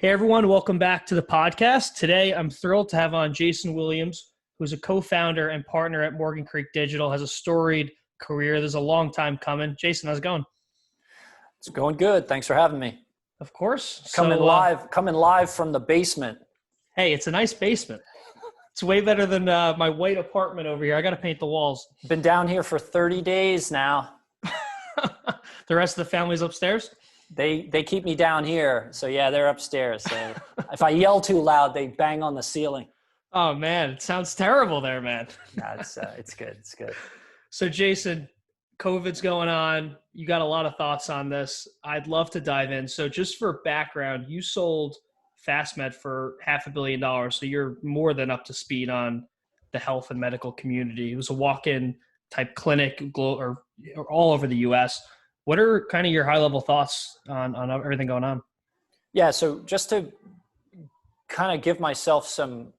Hey everyone, welcome back to the podcast. Today I'm thrilled to have on Jason Williams, who's a co-founder and partner at Morgan Creek Digital, has a storied career. There's a long time coming. Jason, how's it going? It's going good. Thanks for having me. Of course. Coming live from the basement. Hey, it's a nice basement. It's way better than my white apartment over here. I got to paint the walls. Been down here for 30 days now. The rest of the family's upstairs? They keep me down here. So yeah, they're upstairs. So if I yell too loud, they bang on the ceiling. Oh man, it sounds terrible there, man. Yeah, it's good. It's good. So Jason, COVID's going on. You got a lot of thoughts on this. I'd love to dive in. So just for background, you sold FastMed for $500 million. So you're more than up to speed on the health and medical community. It was a walk-in type clinic or all over the US. What are kind of your high-level thoughts on everything going on? Yeah, so just to kind of give myself some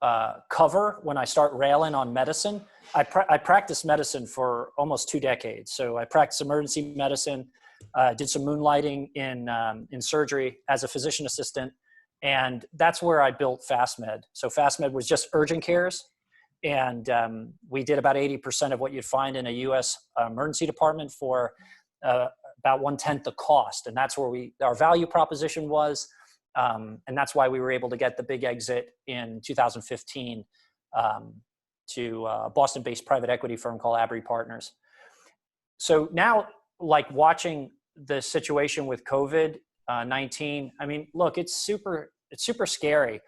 cover when I start railing on medicine, I practiced medicine for almost 2 decades. So I practiced emergency medicine, did some moonlighting in surgery as a physician assistant, and that's where I built FastMed. So FastMed was just urgent cares, and we did about 80% of what you'd find in a U.S. emergency department for about 1/10 the cost. And that's where our value proposition was. And that's why we were able to get the big exit in 2015 to a Boston-based private equity firm called Abry Partners. So now, like watching the situation with COVID-19, I mean, look, it's super scary.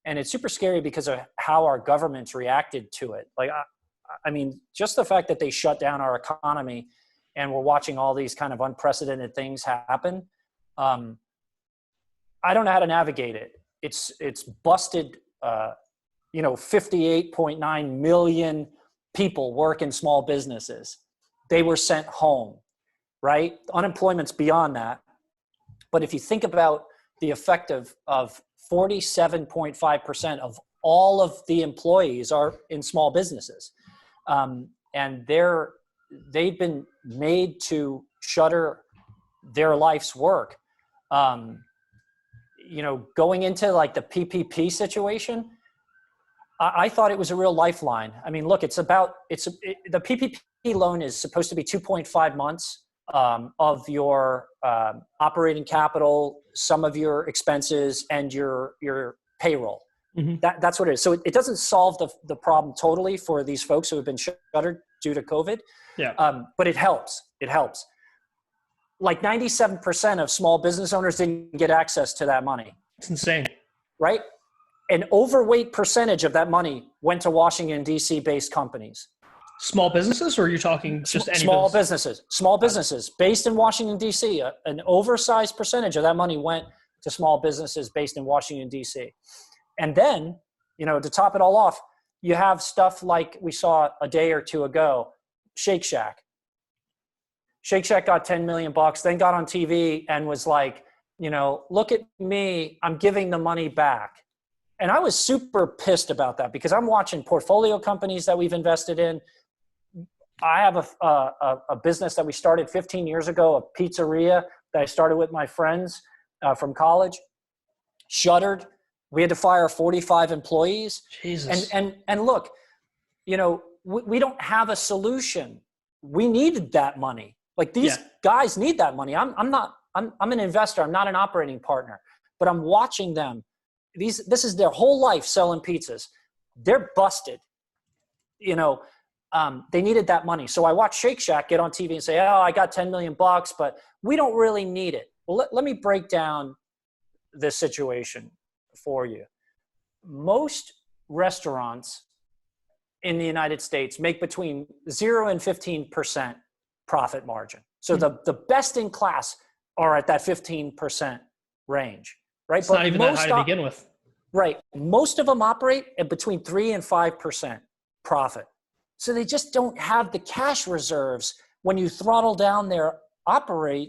And it's super scary because of how our governments reacted to it. Like, I mean, just the fact that they shut down our economy and we're watching all these kind of unprecedented things happen. I don't know how to navigate it. It's busted, 58.9 million people work in small businesses. They were sent home, right? Unemployment's beyond that. But if you think about the effect of 47.5% of all of the employees are in small businesses. And they've been made to shutter their life's work. Going into like the PPP situation, I thought it was a real lifeline. I mean, look, the PPP loan is supposed to be 2.5 months of your operating capital, some of your expenses, and your payroll. Mm-hmm. That's what it is. So it doesn't solve the problem totally for these folks who have been shuttered due to COVID. Yeah. But it helps. It helps. Like 97% of small business owners didn't get access to that money. It's insane. Right? An overweight percentage of that money went to Washington, D.C. based companies. Small businesses, or are you talking just any small businesses? Small businesses based in Washington, D.C. An oversized percentage of that money went to small businesses based in Washington, D.C. And then, to top it all off, you have stuff like we saw a day or two ago, Shake Shack. Shake Shack got $10 million, then got on TV and was like, look at me, I'm giving the money back. And I was super pissed about that because I'm watching portfolio companies that we've invested in. I have a business that we started 15 years ago, a pizzeria that I started with my friends from college, shuttered. We had to fire 45 employees. Jesus. And look, we don't have a solution. We needed that money. Like these guys need that money. I'm an investor. I'm not an operating partner, but I'm watching them. This is their whole life selling pizzas. They're busted. They needed that money. So I watched Shake Shack get on TV and say, oh, I got $10 million, but we don't really need it. Well, let me break down this situation for you. Most restaurants in the United States make between 0 and 15% profit margin. So the best in class are at that 15% range, right? It's not even that high to begin with. Right. Most of them operate at between 3 and 5% profit. So they just don't have the cash reserves when you throttle down their CapEx,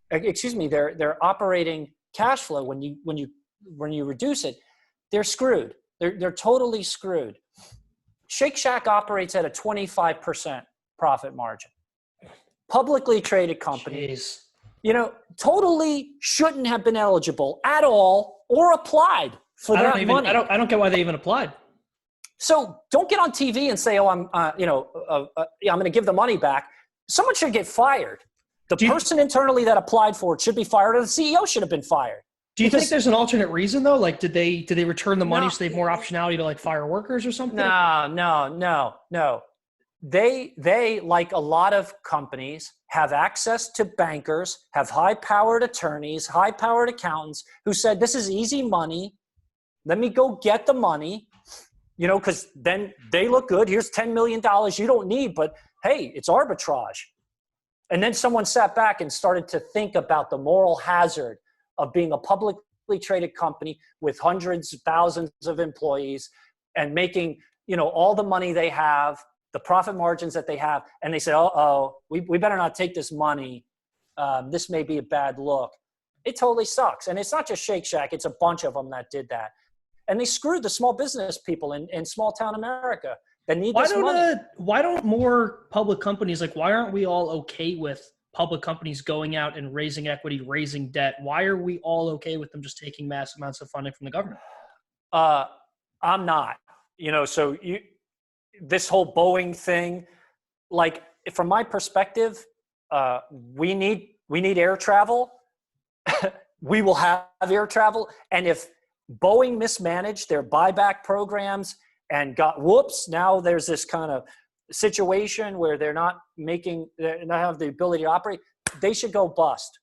their operating cash flow. When you reduce it, they're screwed. They're totally screwed. Shake Shack operates at a 25% profit margin. Publicly traded company. Jeez. totally shouldn't have been eligible at all or applied for that money. I don't get why they even applied. So don't get on TV and say, "Oh, I'm going to give the money back." Someone should get fired. The person internally that applied for it should be fired, or the CEO should have been fired. Do you think there's an alternate reason though? Like, did they return the money so they have more optionality to like fire workers or something? No. They, like a lot of companies, have access to bankers, have high-powered attorneys, high-powered accountants who said, "This is easy money. Let me go get the money." Because then they look good. Here's $10 million you don't need, but hey, it's arbitrage. And then someone sat back and started to think about the moral hazard of being a publicly traded company with hundreds of thousands of employees and making, all the money they have, the profit margins that they have. And they said, we better not take this money. This may be a bad look. It totally sucks. And it's not just Shake Shack. It's a bunch of them that did that. And they screwed the small business people in small town America that need this money. Why don't more public companies, why aren't we all okay with public companies going out and raising equity, raising debt? Why are we all okay with them just taking mass amounts of funding from the government? I'm not. This whole Boeing thing, from my perspective, we need air travel. We will have air travel. And if Boeing mismanaged their buyback programs and now there's this kind of situation where they not have the ability to operate, they should go bust.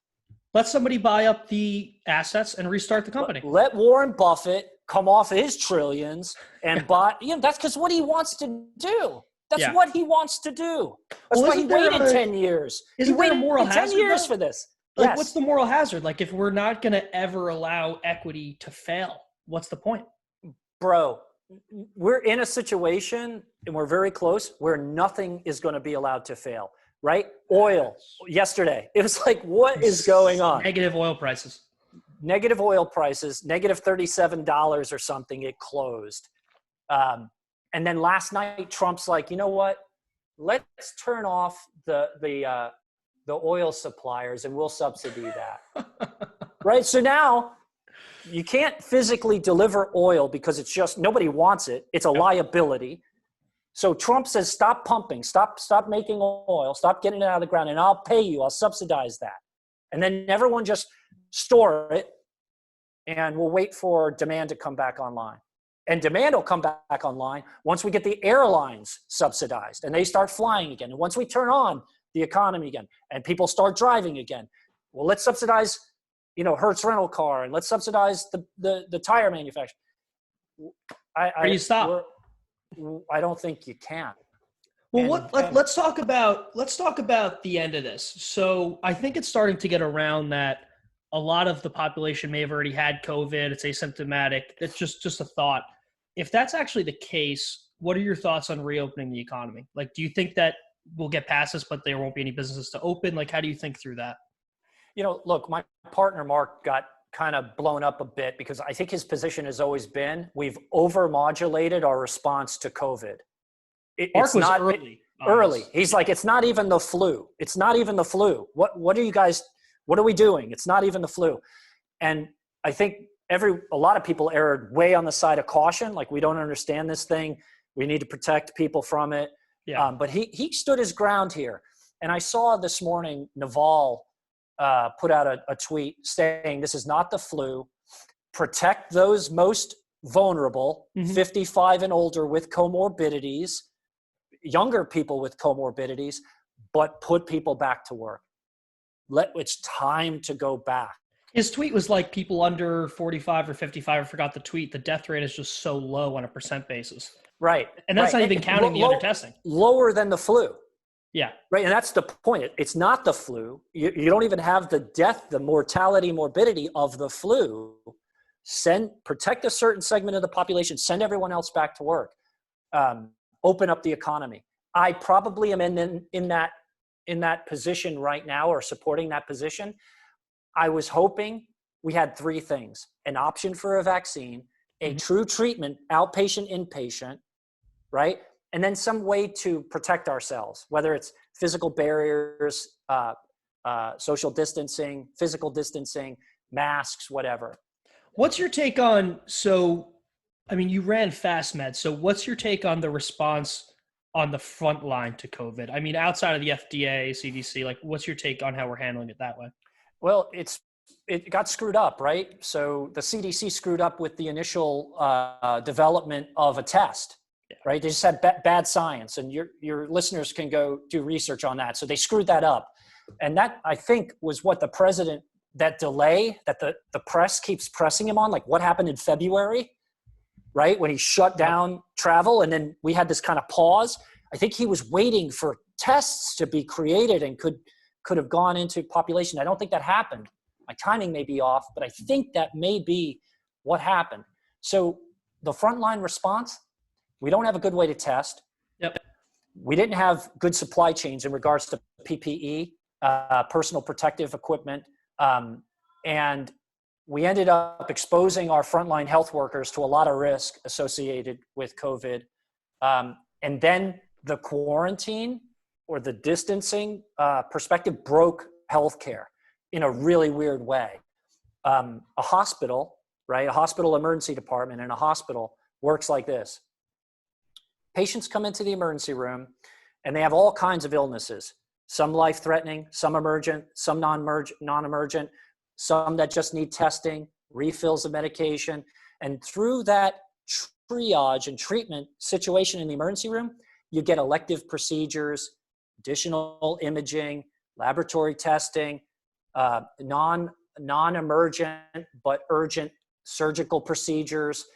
Let somebody buy up the assets and restart the company. Let Warren Buffett come off his trillions and buy. That's because what he wants to do. That's what he wants to do. That's why he waited 10 years. Isn't there a moral hazard 10 years for this. What's the moral hazard? If we're not going to ever allow equity to fail, what's the point? Bro, we're in a situation, and we're very close, where nothing is going to be allowed to fail, right? Oil, yesterday, it was what is going on? Negative oil prices. Negative oil prices, negative $37 or something, it closed. And then last night, Trump's like, you know what? Let's turn off the oil suppliers and we'll subsidy that. Right? So now you can't physically deliver oil because it's just, nobody wants it. It's a liability. So Trump says, stop pumping, stop making oil, stop getting it out of the ground, and I'll pay you, I'll subsidize that. And then everyone just store it, and we'll wait for demand to come back online. And demand will come back online once we get the airlines subsidized and they start flying again. And once we turn on the economy again and people start driving again, well, let's subsidize, Hertz rental car, and let's subsidize the tire manufacturer. You stop. I don't think you can. Well, let's talk about the end of this. So I think it's starting to get around that a lot of the population may have already had COVID. It's asymptomatic. It's just a thought. If that's actually the case, what are your thoughts on reopening the economy? Do you think that we'll get past this, but there won't be any businesses to open? How do you think through that? Look, my partner, Mark, got kind of blown up a bit because I think his position has always been, we've over-modulated our response to COVID. Mark was early. He's like, it's not even the flu. It's not even the flu. What are you guys, what are we doing? It's not even the flu. And I think a lot of people erred way on the side of caution. We don't understand this thing. We need to protect people from it. Yeah. But he stood his ground here. And I saw this morning, Naval put out a tweet saying, this is not the flu. Protect those most vulnerable, 55 and older with comorbidities, younger people with comorbidities, but put people back to work. It's time to go back. His tweet was people under 45 or 55, I forgot the tweet, the death rate is just so low on a percent basis. Right. And that's not even counting the other testing. Lower than the flu. Yeah. Right. And that's the point. It's not the flu. You don't even have the mortality, morbidity of the flu. Protect a certain segment of the population, send everyone else back to work. Open up the economy. I probably am in that position right now, or supporting that position. I was hoping we had three things: an option for a vaccine, a true treatment, outpatient, inpatient, right? And then some way to protect ourselves, whether it's physical barriers, social distancing, physical distancing, masks, whatever. What's your take on, so, I mean, you ran FastMed, so what's your take on the response on the front line to COVID? I mean, outside of the FDA, CDC, like what's your take on how we're handling it that way? Well, it got screwed up, right? So the CDC screwed up with the initial development of a test, right? They just had bad science, and your listeners can go do research on that. So they screwed that up. And that, I think, was what the president, that delay that the press keeps pressing him on, like what happened in February, right? When he shut down travel, and then we had this kind of pause. I think he was waiting for tests to be created and could have gone into population. I don't think that happened. My timing may be off, but I think that may be what happened. So the frontline response, we don't have a good way to test. Yep. We didn't have good supply chains in regards to PPE, personal protective equipment. And we ended up exposing our frontline health workers to a lot of risk associated with COVID. And then the quarantine or the distancing perspective broke healthcare in a really weird way. A hospital, right? A hospital emergency department in a hospital works like this. Patients come into the emergency room and they have all kinds of illnesses. Some life-threatening, some emergent, some non-emergent, some that just need testing, refills of medication. And through that triage and treatment situation in the emergency room, you get elective procedures, additional imaging, laboratory testing, non-emergent but urgent surgical procedures,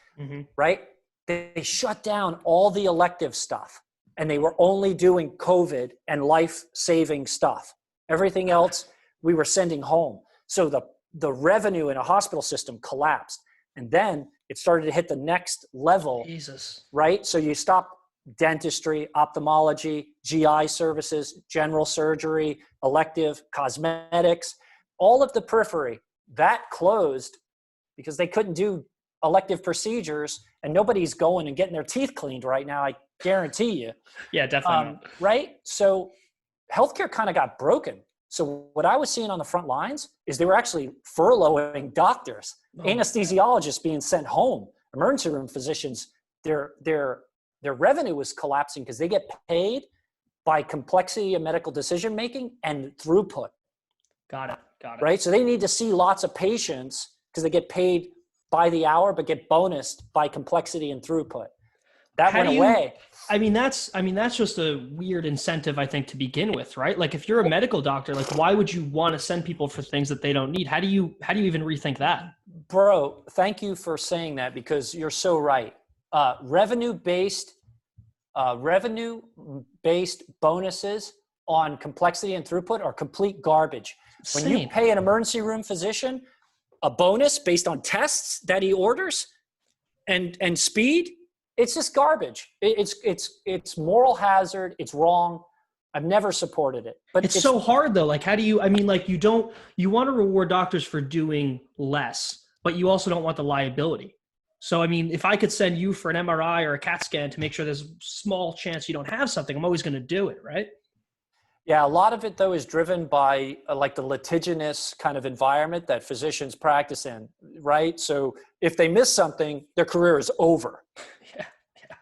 right? They shut down all the elective stuff, and they were only doing COVID and life-saving stuff. Everything else we were sending home. So the revenue in a hospital system collapsed. And then it started to hit the next level, Jesus. Right? So you stop dentistry, ophthalmology, GI services, general surgery, elective, cosmetics, all of the periphery, that closed because they couldn't do elective procedures, and nobody's going and getting their teeth cleaned right now, I guarantee you. Yeah, definitely not. Right? So healthcare kind of got broken. So what I was seeing on the front lines is they were actually furloughing doctors, anesthesiologists being sent home, emergency room physicians. Their revenue was collapsing because they get paid by complexity of medical decision making and throughput. Got it. Right? So they need to see lots of patients because they get paid by the hour, but get bonused by complexity and throughput. That went away. I mean, that's just a weird incentive, I think, to begin with, right? Like if you're a medical doctor, like why would you want to send people for things that they don't need? How do you even rethink that? Bro, thank you for saying that, because you're so right. Revenue-based bonuses on complexity and throughput are complete garbage. When you pay an emergency room physician a bonus based on tests that he orders and speed, it's just garbage. It's moral hazard. It's wrong. I've never supported it. But it's so hard though. Like, how do you, I mean, like you want to reward doctors for doing less, but you also don't want the liability. So, I mean, if I could send you for an MRI or a CAT scan to make sure there's a small chance you don't have something, I'm always going to do it, right? Yeah, a lot of it, though, is driven by like the litigious kind of environment that physicians practice in, right? So if they miss something, their career is over. Yeah.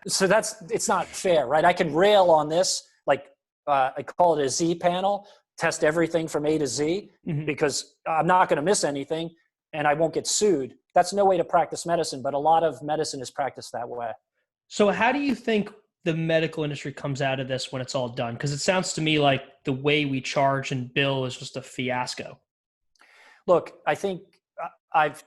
So it's not fair, right? I can rail on this, like I call it a Z panel, test everything from A to Z, because I'm not going to miss anything and I won't get sued. That's no way to practice medicine, but a lot of medicine is practiced that way. So how do you think the medical industry comes out of this when it's all done? Because it sounds to me like the way we charge and bill is just a fiasco. Look, I think I've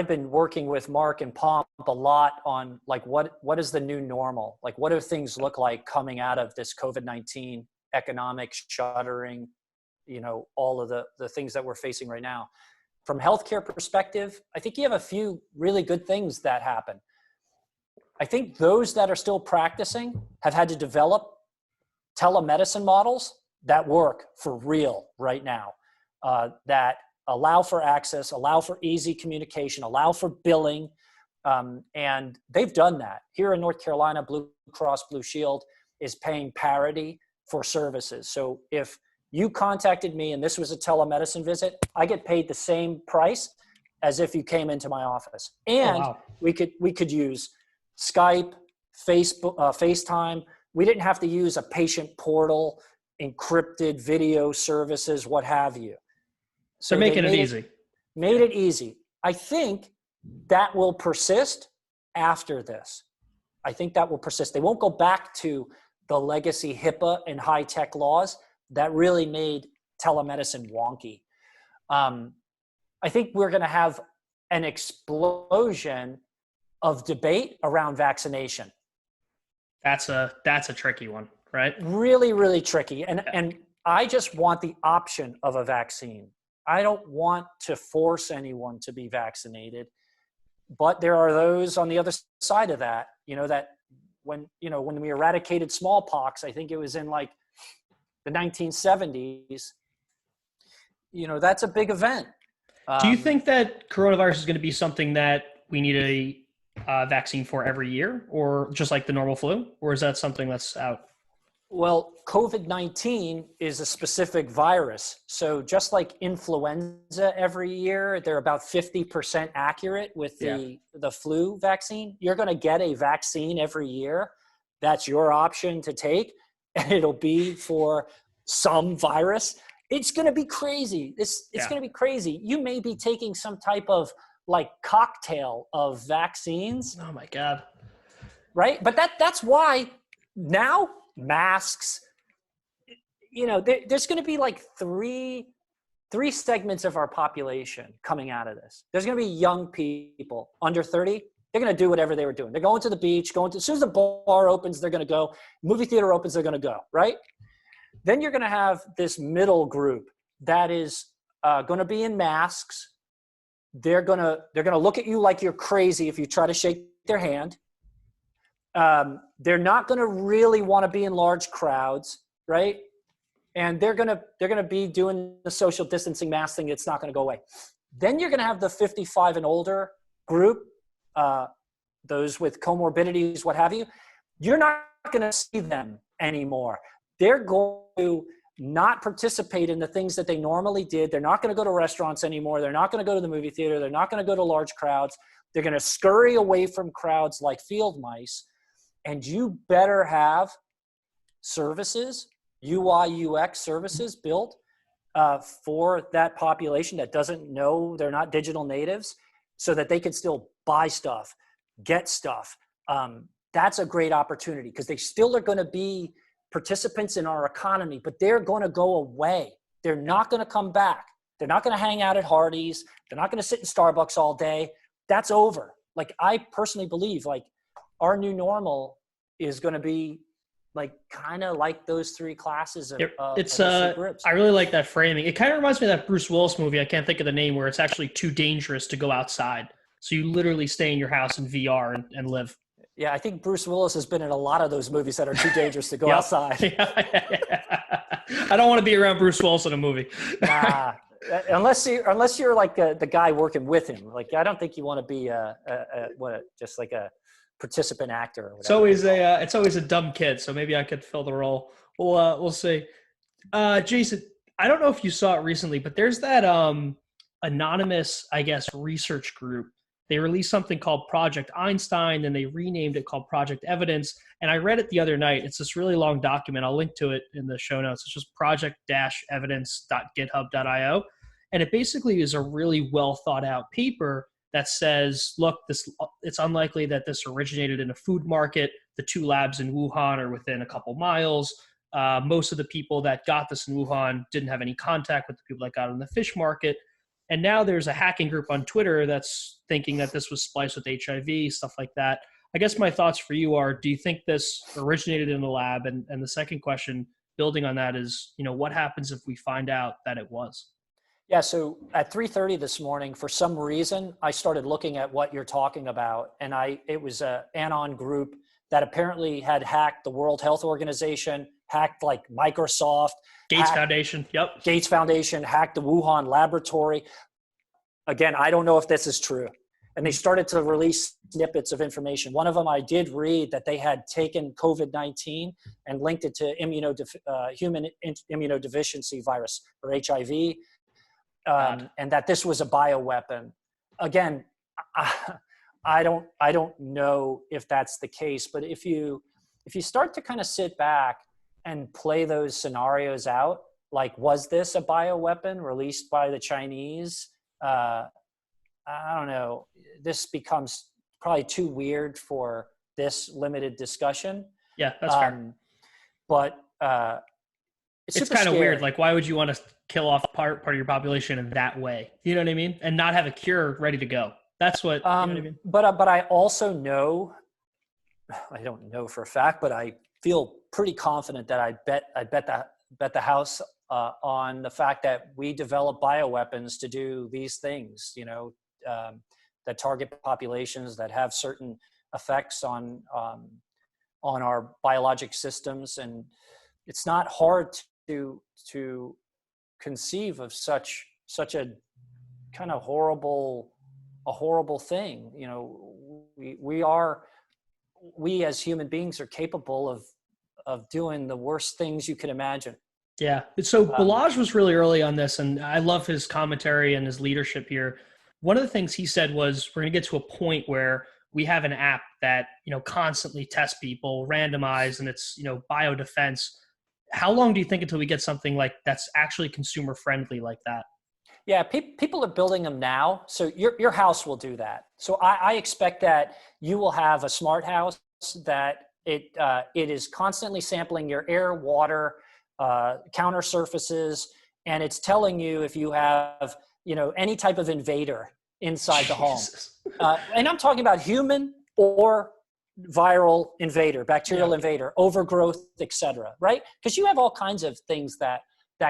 been working with Mark and Pomp a lot on like what is the new normal? Like what do things look like coming out of this COVID-19 economic shuttering, all of the things that we're facing right now. From healthcare perspective, I think you have a few really good things that happen. I think those that are still practicing have had to develop telemedicine models that work for real right now, that allow for access, allow for easy communication, allow for billing. And they've done that. Here in North Carolina, Blue Cross Blue Shield is paying parity for services. So if You contacted me and this was a telemedicine visit, I get paid the same price as if you came into my office. And wow. we could use Skype, Facebook, FaceTime. We didn't have to use a patient portal, encrypted video services, what have you. So They're making it easy. Made it easy. I think that will persist after this. I think that will persist. They won't go back to the legacy HIPAA and high-tech laws that really made telemedicine wonky. I think we're going to have an explosion of debate around vaccination. That's a tricky one, right? Really, really tricky. And I just want the option of a vaccine. I don't want to force anyone to be vaccinated, but there are those on the other side of that, that when we eradicated smallpox, I think it was in like the 1970s, that's a big event. Do you think that coronavirus is going to be something that we need a vaccine for every year, or just like the normal flu, or is that something that's out? Well, COVID-19 is a specific virus. So just like influenza every year, they're about 50% accurate with the flu vaccine. You're going to get a vaccine every year. That's your option to take. And it'll be for some virus. It's going to be crazy. It's going to be crazy. You may be taking some type of like cocktail of vaccines. Oh my God. Right? But that's why now masks, there's going to be like three segments of our population coming out of this. There's going to be young people under 30. They're going to do whatever they were doing. They're going to the beach, as soon as the bar opens, they're going to go. Movie theater opens, they're going to go, right? Then you're going to have this middle group that is going to be in masks. They're going to look at you like you're crazy if you try to shake their hand. They're not going to really want to be in large crowds, right? And they're going to be doing the social distancing mask thing. It's not going to go away. Then you're going to have the 55 and older group, those with comorbidities, what have you. You're not going to see them anymore. They're going to not participate in the things that they normally did. They're not going to go to restaurants anymore. They're not going to go to the movie theater. They're not going to go to large crowds. They're going to scurry away from crowds like field mice. And you better have services, UI, UX services built for that population that doesn't know they're not digital natives, so that they can still buy stuff, get stuff. That's a great opportunity because they still are going to be participants in our economy, but they're going to go away. They're not going to come back. They're not going to hang out at Hardee's. They're not going to sit in Starbucks all day. That's over. Like, I personally believe like our new normal is going to be like kind of like those three classes of groups. I really like that framing. It kind of reminds me of that Bruce Willis movie. I can't think of the name, where it's actually too dangerous to go outside. So you literally stay in your house in VR and live. Yeah, I think Bruce Willis has been in a lot of those movies that are too dangerous to go outside. I don't want to be around Bruce Willis in a movie. Nah, unless you're like the guy working with him. Like, I don't think you want to be just like a participant actor. Or whatever. It's always a dumb kid. So maybe I could fill the role. We'll see. Jason, I don't know if you saw it recently, but there's that anonymous, I guess, research group. They released something called Project Einstein, and they renamed it called Project Evidence. And I read it the other night. It's this really long document. I'll link to it in the show notes. It's just project-evidence.github.io. And it basically is a really well thought out paper that says, look, it's unlikely that this originated in a food market. The two labs in Wuhan are within a couple miles. Most of the people that got this in Wuhan didn't have any contact with the people that got it in the fish market. And now there's a hacking group on Twitter that's thinking that this was spliced with HIV, stuff like that. I guess my thoughts for you are, do you think this originated in the lab? And the second question, building on that, is, what happens if we find out that it was? Yeah, so at 3:30 this morning, for some reason, I started looking at what you're talking about. And it was an Anon group that apparently had hacked the World Health Organization, hacked like Microsoft. Gates Foundation, yep. Gates Foundation hacked the Wuhan laboratory. Again, I don't know if this is true. and they started to release snippets of information. One of them I did read that they had taken COVID-19 and linked it to human immunodeficiency virus, or HIV, and that this was a bioweapon. Again, I don't know if that's the case, but if you start to kind of sit back and play those scenarios out, like, was this a bioweapon released by the Chinese? I don't know. This becomes probably too weird for this limited discussion. Yeah, that's fair. But it's kind of weird. Like, why would you want to kill off part of your population in that way? You know what I mean? And not have a cure ready to go. That's what, you know what I mean? But I also know, I don't know for a fact, but I feel pretty confident that I bet the house on the fact that we develop bioweapons to do these things, that target populations, that have certain effects on our biologic systems. And it's not hard to conceive of such a kind of horrible thing. We as human beings are capable of doing the worst things you could imagine. Yeah. So Balazs was really early on this, and I love his commentary and his leadership here. One of the things he said was, we're going to get to a point where we have an app that, constantly tests people, randomized, and it's, biodefense. How long do you think until we get something like that's actually consumer friendly like that? Yeah, people are building them now. So your house will do that. So I expect that you will have a smart house that it is constantly sampling your air, water, counter surfaces, and it's telling you if you have any type of invader inside the home. And I'm talking about human or viral invader, bacterial invader, overgrowth, etc. Right? Because you have all kinds of things that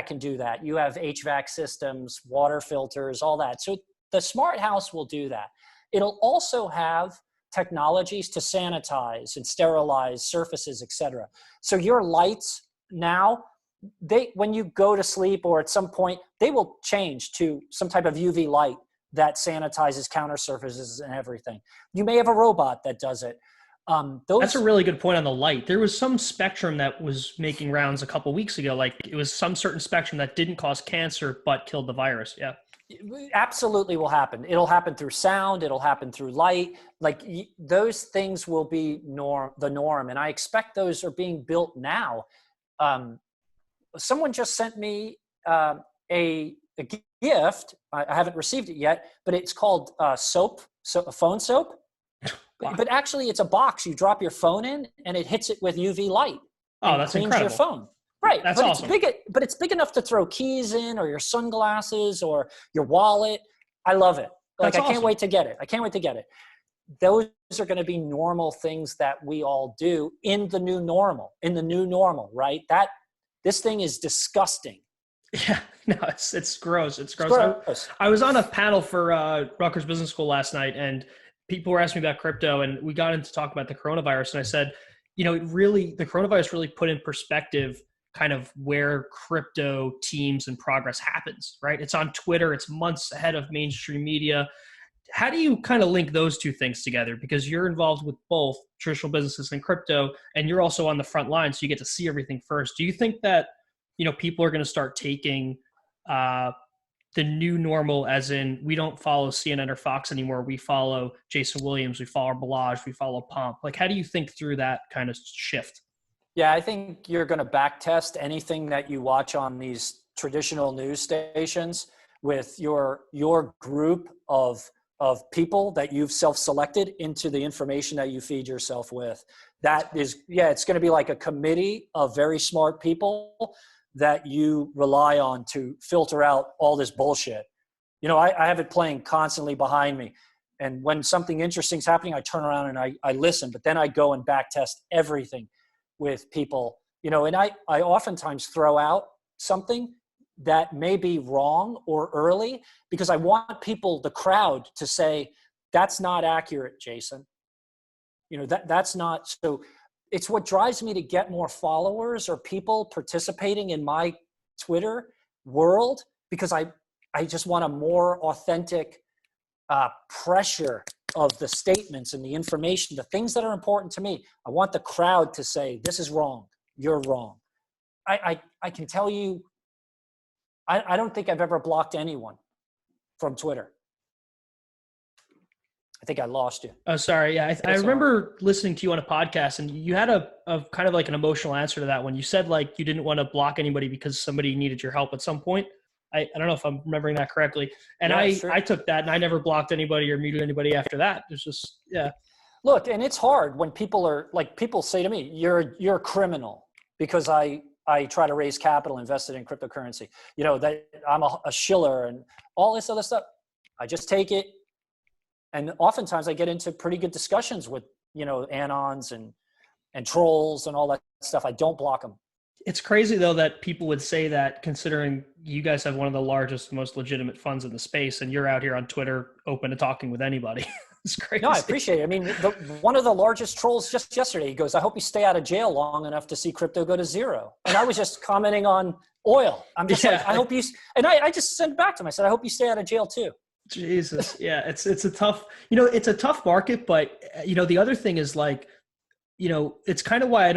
can do that. You have HVAC systems, water filters, all that. So the smart house will do that. It'll also have technologies to sanitize and sterilize surfaces, etc. So your lights now, when you go to sleep or at some point, they will change to some type of UV light that sanitizes counter surfaces and everything. You may have a robot that does it. That's a really good point on the light. There was some spectrum that was making rounds a couple weeks ago. Like, it was some certain spectrum that didn't cause cancer but killed the virus. Yeah. Absolutely will happen. It'll happen through sound. It'll happen through light. Like, those things will be the norm. And I expect those are being built now. Someone just sent me a gift. I haven't received it yet, but it's called soap, phone soap. Wow. But actually, it's a box. You drop your phone in, and it hits it with UV light. Oh, that's incredible! Your phone, right? That's but awesome. It's big enough to throw keys in, or your sunglasses, or your wallet. I love it. Like, I can't wait to get it. Those are going to be normal things that we all do in the new normal. Right? This thing is disgusting. Yeah, no, it's gross. It's gross. I was on a panel for Rutgers Business School last night, and people were asking me about crypto, and we got into talk about the coronavirus. And I said, the coronavirus really put in perspective kind of where crypto teams and progress happens, right? It's on Twitter. It's months ahead of mainstream media. How do you kind of link those two things together? Because you're involved with both traditional businesses and crypto, and you're also on the front line, so you get to see everything first. Do you think that, people are going to start taking the new normal, as in, we don't follow CNN or Fox anymore. We follow Jason Williams. We follow Balazs. We follow Pomp. Like, how do you think through that kind of shift? Yeah, I think you're going to back test anything that you watch on these traditional news stations with your group of people that you've self-selected into the information that you feed yourself with. That is, it's going to be like a committee of very smart people that you rely on to filter out all this bullshit. I have it playing constantly behind me. And when something interesting is happening, I turn around and I listen, but then I go and back test everything with people, and I oftentimes throw out something that may be wrong or early, because I want the crowd to say, that's not accurate, Jason. That's not. So it's what drives me to get more followers or people participating in my Twitter world, because I just want a more authentic pressure of the statements and the information, the things that are important to me. I want the crowd to say, this is wrong. You're wrong. I can tell you, I don't think I've ever blocked anyone from Twitter. I think I lost you. Oh, sorry. Yeah. I remember listening to you on a podcast, and you had a kind of like an emotional answer to that one. You said like you didn't want to block anybody because somebody needed your help at some point. I don't know if I'm remembering that correctly. And sure. I took that, and I never blocked anybody or muted anybody after that. It's just, yeah. Look, and it's hard when people say to me, you're a criminal because I try to raise capital invested in cryptocurrency, that I'm a shiller and all this other stuff. I just take it. And oftentimes I get into pretty good discussions with, anons and trolls and all that stuff. I don't block them. It's crazy though that people would say that, considering you guys have one of the largest, most legitimate funds in the space, and you're out here on Twitter open to talking with anybody. It's crazy. No, I appreciate it. I mean, one of the largest trolls just yesterday, he goes, I hope you stay out of jail long enough to see crypto go to zero. And I was just commenting on oil. I'm just like, I hope you, and I just sent back to him. I said, I hope you stay out of jail too. Jesus. Yeah. It's a tough, it's a tough market, but the other thing is like, it's kind of why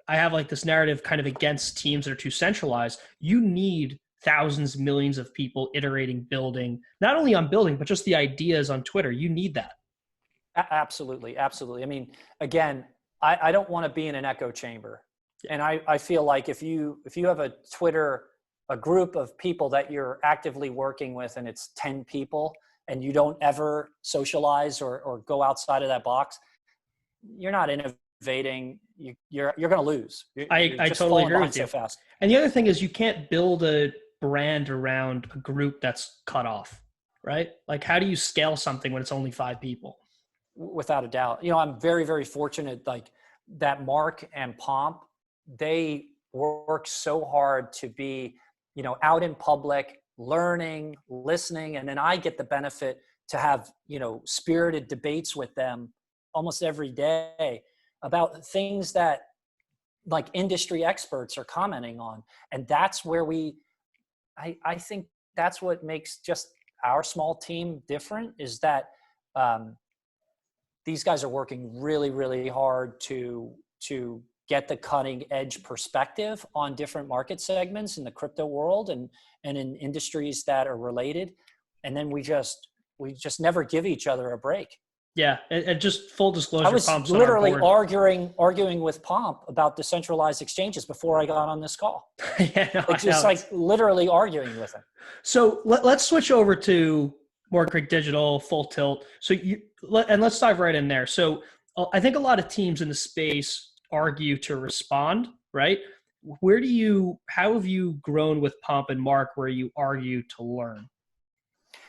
I have like this narrative kind of against teams that are too centralized. You need thousands, millions of people iterating, building, not only on building, but just the ideas on Twitter. You need that. Absolutely. Absolutely. I mean, again, I don't want to be in an echo chamber. And I feel like if you have a group of people that you're actively working with, and it's 10 people, and you don't ever socialize or go outside of that box, you're not innovating. You're going to lose. I totally agree with you. So fast. And the other thing is, you can't build a brand around a group that's cut off, right? Like, how do you scale something when it's only 5 people? Without a doubt. I'm very, very fortunate, like that Mark and Pomp, they work so hard to be, out in public, learning, listening. And then I get the benefit to have, spirited debates with them almost every day about things that like industry experts are commenting on. And that's where I think that's what makes just our small team different, is that these guys are working really, really hard to get the cutting edge perspective on different market segments in the crypto world and in industries that are related. And then we just never give each other a break. Yeah. And just full disclosure, I was Pomp's literally arguing with Pomp about decentralized exchanges before I got on this call. Literally arguing with him. So let's switch over to More Creek Digital, Full Tilt. So let's dive right in there. So I think a lot of teams in the space argue to respond, right? How have you grown with Pomp and Mark where you argue to learn?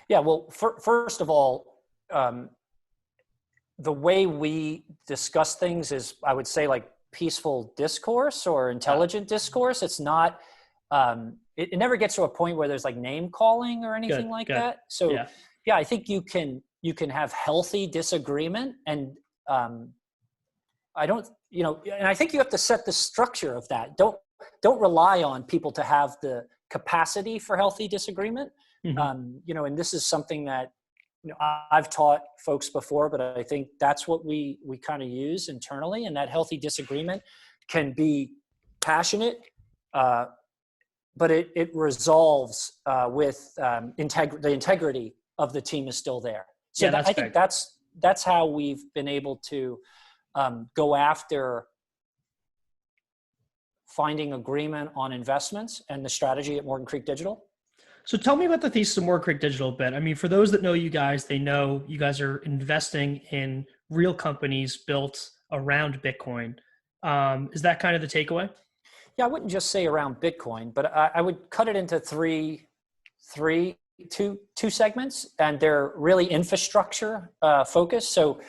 Yeah, well, first of all, the way we discuss things is, I would say, like peaceful discourse or intelligent discourse. It's not, it never gets to a point where there's like name calling or anything like that. So yeah, I think you can have healthy disagreement, and I don't, and I think you have to set the structure of that. Don't rely on people to have the capacity for healthy disagreement. Mm-hmm. And this is something that, I've taught folks before, but I think that's what we kind of use internally. And that healthy disagreement can be passionate, but it resolves with the integrity of the team is still there. So I think that's how we've been able to go after finding agreement on investments and the strategy at Morgan Creek Digital. So tell me about the thesis of Morgan Creek Digital a bit. I mean, for those that know you guys, they know you guys are investing in real companies built around Bitcoin. Is that kind of the takeaway? Yeah, I wouldn't just say around Bitcoin, but I would cut it into two segments, and they're really infrastructure focused. So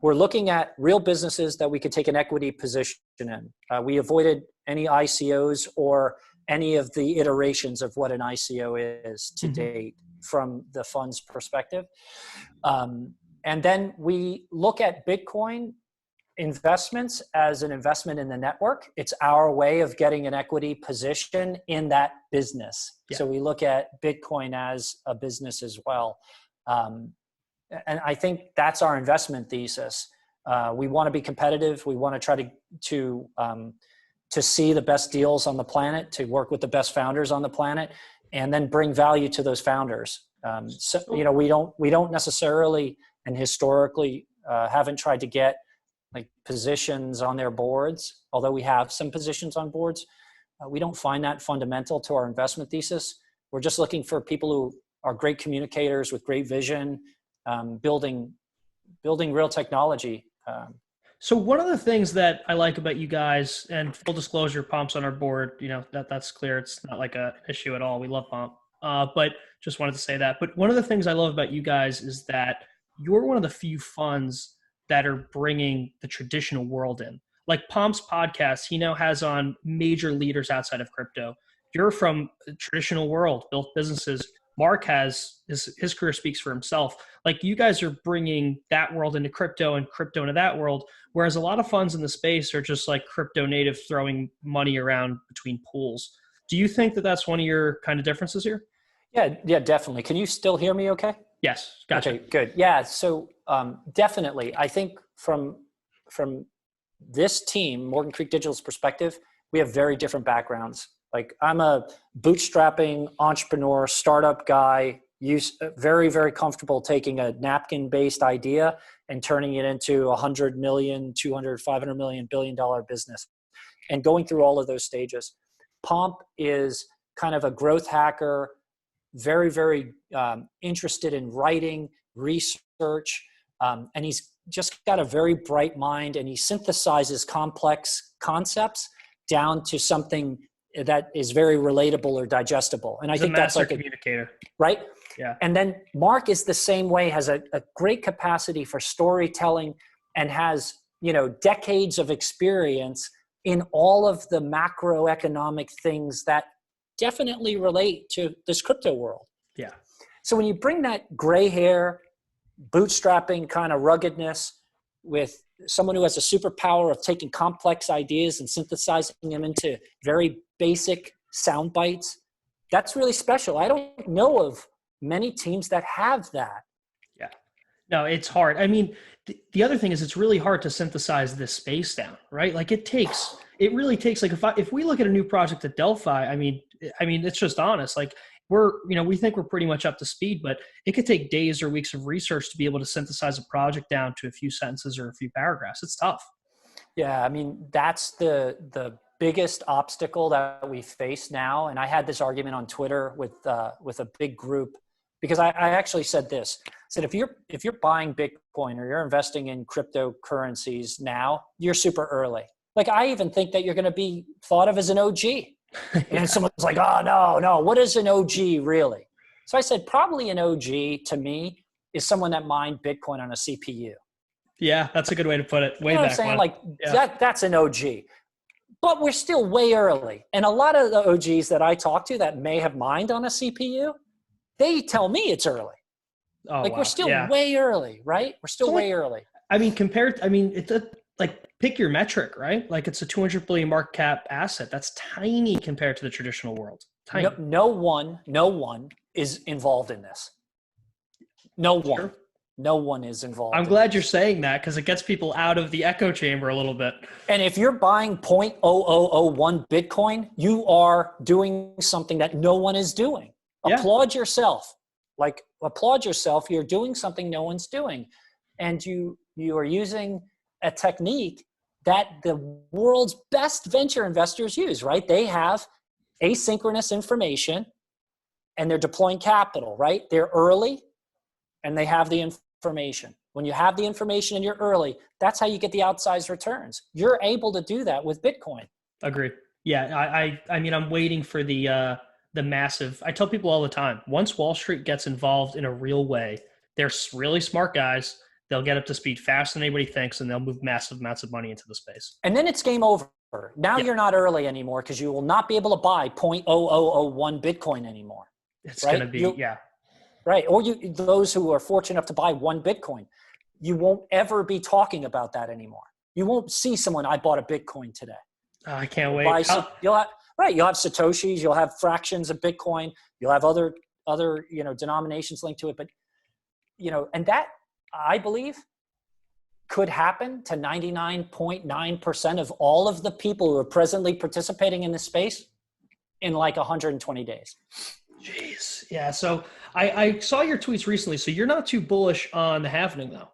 we're looking at real businesses that we could take an equity position in. We avoided any ICOs or any of the iterations of what an ICO is to date from the fund's perspective. And then we look at Bitcoin investments as an investment in the network. It's our way of getting an equity position in that business. Yeah. So we look at Bitcoin as a business as well. And I think that's our investment thesis. We want to be competitive. We want to try to see the best deals on the planet, to work with the best founders on the planet, and then bring value to those founders. So, we don't necessarily, and historically haven't tried to get like positions on their boards, although we have some positions on boards. We don't find that fundamental to our investment thesis. We're just looking for people who are great communicators with great vision, building real technology. So one of the things that I like about you guys, and full disclosure, Pomp's on our board, that's clear. It's not like an issue at all. We love Pomp. But just wanted to say that. But one of the things I love about you guys is that you're one of the few funds that are bringing the traditional world in. Like Pomp's podcast, he now has on major leaders outside of crypto. You're from the traditional world, built businesses. Mark has his career speaks for himself. Like you guys are bringing that world into crypto and crypto into that world, whereas a lot of funds in the space are just like crypto native throwing money around between pools. Do you think that that's one of your kind of differences here? Yeah, definitely. Can you still hear me okay? Yes, gotcha. Okay, good. Yeah, so definitely. I think from this team, Morgan Creek Digital's perspective, we have very different backgrounds. Like I'm a bootstrapping entrepreneur, startup guy, very, very comfortable taking a napkin-based idea and turning it into $100 million, $200, $500 million, billion-dollar business, and going through all of those stages. Pomp is kind of a growth hacker, very, very interested in writing, research, and he's just got a very bright mind, and he synthesizes complex concepts down to something that is very relatable or digestible. And I think that's like a communicator, right? Yeah. And then Mark is the same way, has a great capacity for storytelling and has, decades of experience in all of the macroeconomic things that definitely relate to this crypto world. Yeah. So when you bring that gray hair, bootstrapping kind of ruggedness with someone who has a superpower of taking complex ideas and synthesizing them into very basic sound bites, that's really special. I don't know of many teams that have that. Yeah. No, it's hard. I mean, the other thing is it's really hard to synthesize this space down, right? Like it really takes like if we look at a new project at Delphi, I mean, it's just honest. Like we think we're pretty much up to speed, but it could take days or weeks of research to be able to synthesize a project down to a few sentences or a few paragraphs. It's tough. Yeah. I mean, that's the biggest obstacle that we face now. And I had this argument on Twitter with a big group, because I actually said this. I said, if you're buying Bitcoin or you're investing in cryptocurrencies now, you're super early. Like I even think that you're going to be thought of as an OG. Yeah. And someone's like, oh, no, what is an OG really? So I said, probably an OG to me is someone that mined Bitcoin on a CPU. Yeah, that's a good way to put it. Way back. I'm saying? Like that's an OG. But we're still way early. And a lot of the OGs that I talk to that may have mined on a CPU, they tell me it's early. Oh, we're still way early, right? We're still way early. I mean, it's pick your metric, right? Like it's a 200 billion market cap asset. That's tiny compared to the traditional world. Tiny. No one is involved in this. No one. Sure. No one is involved. I'm glad you're saying that because it gets people out of the echo chamber a little bit. And if you're buying 0.0001 Bitcoin, you are doing something that no one is doing. Yeah. Applaud yourself. Applaud yourself. You're doing something no one's doing. And you are using a technique that the world's best venture investors use, right? They have asynchronous information and they're deploying capital, right? They're early and they have the information. When you have the information and you're early, that's how you get the outsized returns. You're able to do that with Bitcoin. Agreed. Yeah. I mean, I'm waiting for the massive, I tell people all the time, once Wall Street gets involved in a real way, they're really smart guys. They'll get up to speed faster than anybody thinks, and they'll move massive amounts of money into the space. And then it's game over. Now You're not early anymore because you will not be able to buy 0.0001 Bitcoin anymore. It's going to be, Right. Or those who are fortunate enough to buy one Bitcoin, you won't ever be talking about that anymore. You won't see someone, I bought a Bitcoin today. I can't wait. You'll have Satoshis, you'll have fractions of Bitcoin, you'll have other denominations linked to it. But, and I believe could happen to 99.9% of all of the people who are presently participating in this space in like 120 days. Jeez. Yeah. So I saw your tweets recently. So you're not too bullish on the halving though.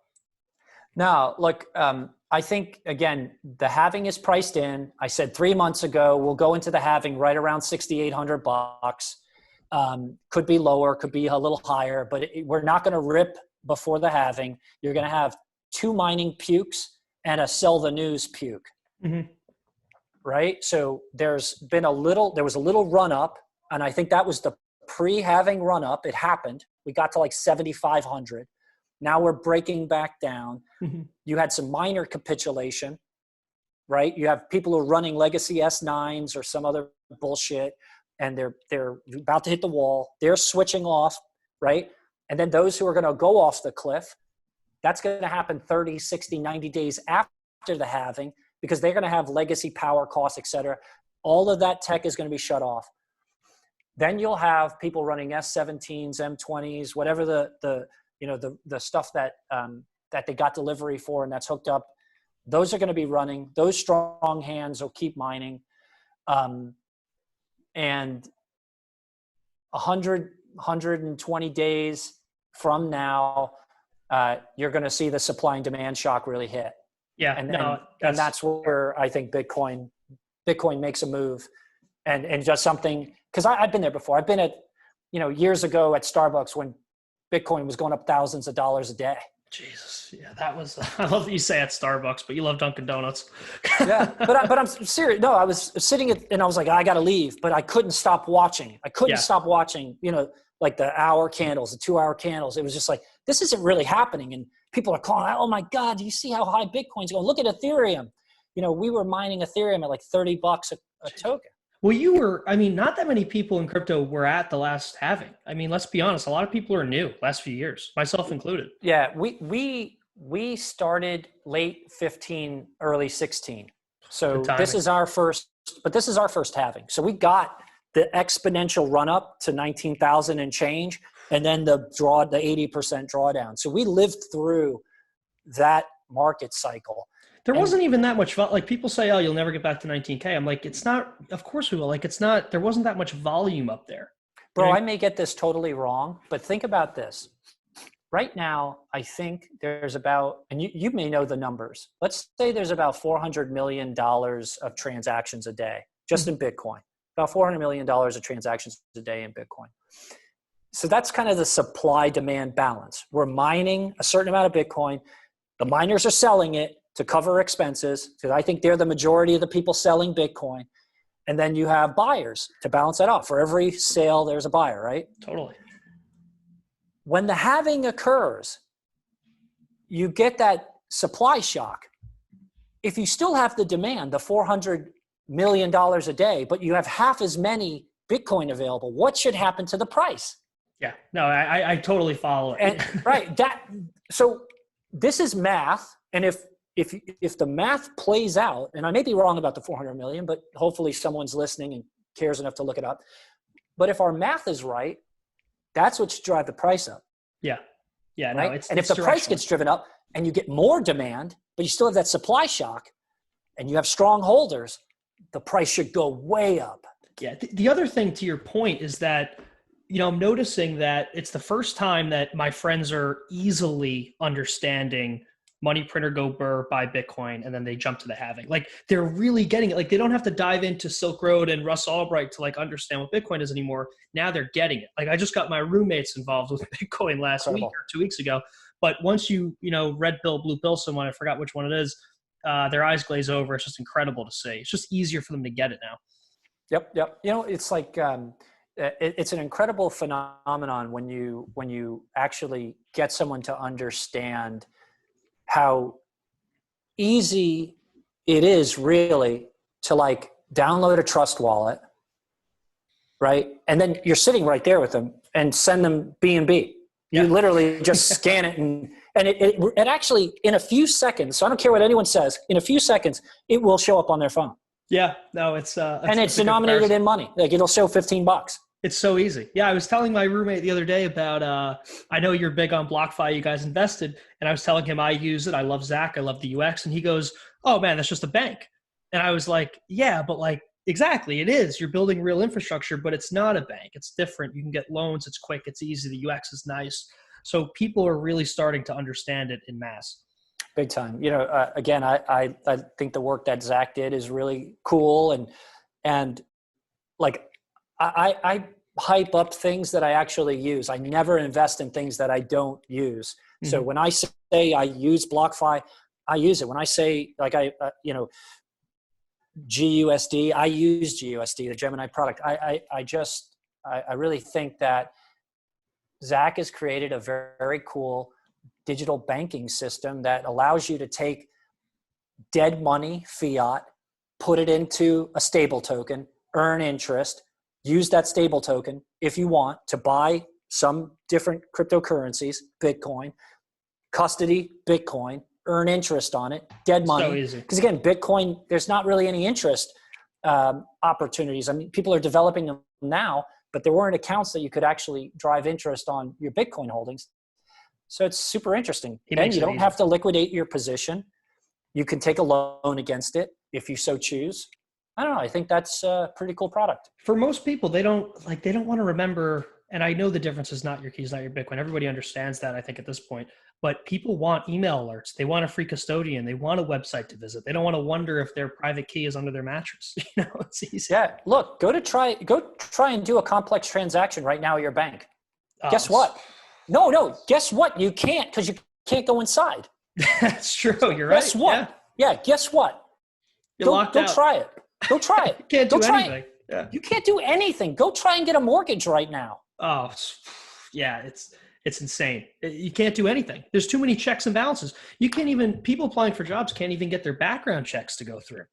No, look, I think, again, the halving is priced in. I said 3 months ago, we'll go into the halving right around $6,800. Could be lower, could be a little higher, but we're not going to rip before the halving. You're going to have 2 mining pukes and a sell the news puke. Mm-hmm. Right? So there was a little run up, and I think that was the pre-halving run up. It happened. We got to like 7,500. Now we're breaking back down. Mm-hmm. You had some minor capitulation, right? You have people who are running legacy S9s or some other bullshit, and they're about to hit the wall. They're switching off, right? And then those who are going to go off the cliff, that's going to happen 30, 60, 90 days after the halving, because they're going to have legacy power costs, et cetera. All of that tech is going to be shut off. Then you'll have people running S17s, M20s, whatever the stuff that they got delivery for and that's hooked up. Those are going to be running. Those strong hands will keep mining. And 120 days from now, you're going to see the supply and demand shock really hit. Yeah. And that's where I think Bitcoin makes a move and does something. Because I've been there before. I've been at, years ago at Starbucks when Bitcoin was going up thousands of dollars a day. Jesus. Yeah, that was, I love that you say at Starbucks, but you love Dunkin' Donuts. Yeah, but I'm serious. No, I was sitting and I was like, I got to leave, but I couldn't stop watching. Stop watching, like the hour candles, the 2 hour candles. It was just like, this isn't really happening. And people are calling, oh my God, do you see how high Bitcoin's going? Look at Ethereum. We were mining Ethereum at like $30 a token. Well, not that many people in crypto were at the last halving. Let's be honest. A lot of people are new last few years, myself included. Yeah. We started late 15, early 16. So this is our first halving. So we got the exponential run up to 19,000 and change, and then the 80% drawdown. So we lived through that market cycle. There wasn't even that much, like people say, oh, you'll never get back to 19K. I'm like, it's not, of course we will. Like, it's not, there wasn't that much volume up there. Bro, I may get this totally wrong, but think about this. Right now, I think there's about, and you may know the numbers. Let's say there's about $400 million of transactions a day, just in Bitcoin. About $400 million of transactions a day in Bitcoin. So that's kind of the supply-demand balance. We're mining a certain amount of Bitcoin. The miners are selling it to cover expenses, because I think they're the majority of the people selling Bitcoin. And then you have buyers to balance that out. For every sale, there's a buyer, right? Totally. When the halving occurs, you get that supply shock. If you still have the demand, the $400 million a day, but you have half as many Bitcoin available, what should happen to the price? Yeah, no, I totally follow it. And, right. So this is math. And if the math plays out, and I may be wrong about the 400 million, but hopefully someone's listening and cares enough to look it up. But if our math is right, that's what should drive the price up. Yeah. Yeah. Right? No, and if the price gets driven up and you get more demand, but you still have that supply shock and you have strong holders, the price should go way up. Yeah. The other thing to your point is that, I'm noticing that it's the first time that my friends are easily understanding money printer go burr, buy Bitcoin, and then they jump to the halving. Like, they're really getting it. Like, they don't have to dive into Silk Road and Russ Albright to like understand what Bitcoin is anymore. Now they're getting it. Like, I just got my roommates involved with Bitcoin last week or 2 weeks ago. But once you red pill, blue pill someone, I forgot which one it is, their eyes glaze over. It's just incredible to see. It's just easier for them to get it now. Yep. It's like, it's an incredible phenomenon when you actually get someone to understand how easy it is really to like download a trust wallet, right? And then you're sitting right there with them and send them BNB. You literally just scan it and it actually, in a few seconds, so I don't care what anyone says, in a few seconds, it will show up on their phone. Yeah, no, it's and it's denominated in money. Like, it'll show $15. It's so easy. Yeah, I was telling my roommate the other day about, I know you're big on BlockFi, you guys invested, and I was telling him I use it. I love Zach. I love the UX. And he goes, oh man, that's just a bank. And I was like, yeah, but like, exactly, it is. You're building real infrastructure, but it's not a bank. It's different. You can get loans. It's quick. It's easy. The UX is nice. So people are really starting to understand it in mass. Big time. You know, again, I think the work that Zach did is really cool. And like, I hype up things that I actually use. I never invest in things that I don't use. Mm-hmm. So when I say I use BlockFi, I use it. When I say like GUSD, I use GUSD, the Gemini product. I really think that Zach has created a very, very cool digital banking system that allows you to take dead money, fiat, put it into a stable token, earn interest, use that stable token if you want to buy some different cryptocurrencies, Bitcoin, custody Bitcoin, earn interest on it, dead money. So easy. Because again, Bitcoin, there's not really any interest opportunities. I mean, people are developing them now, but there weren't accounts that you could actually drive interest on your Bitcoin holdings. So it's super interesting. And you don't have to liquidate your position. You can take a loan against it if you so choose. I don't know. I think that's a pretty cool product. For most people, they don't want to remember, and I know the difference is not your keys, not your Bitcoin. Everybody understands that, I think, at this point. But people want email alerts. They want a free custodian. They want a website to visit. They don't want to wonder if their private key is under their mattress. You know, it's easy. Yeah. Look, go try and do a complex transaction right now at your bank. Guess what? No. Guess what? You can't, because you can't go inside. That's true. You're right. Guess what? Yeah. Guess what? You're locked out. Go try it. Go try it. You can't do anything. Yeah. You can't do anything. Go try and get a mortgage right now. Oh, yeah. It's insane. You can't do anything. There's too many checks and balances. You can't even, people applying for jobs can't even get their background checks to go through.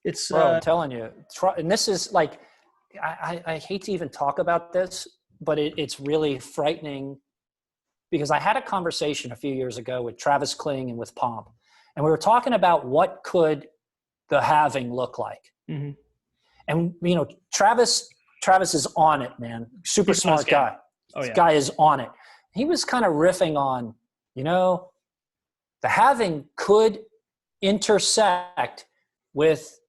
It's, Bro, I'm telling you, and this is like, I hate to even talk about this, but it's really frightening, because I had a conversation a few years ago with Travis Kling and with Pomp, and we were talking about what could the halving look like. Mm-hmm. And, you know, Travis is on it, man. Super smart guy. Oh, yeah. This guy is on it. He was kind of riffing on, you know, the halving could intersect with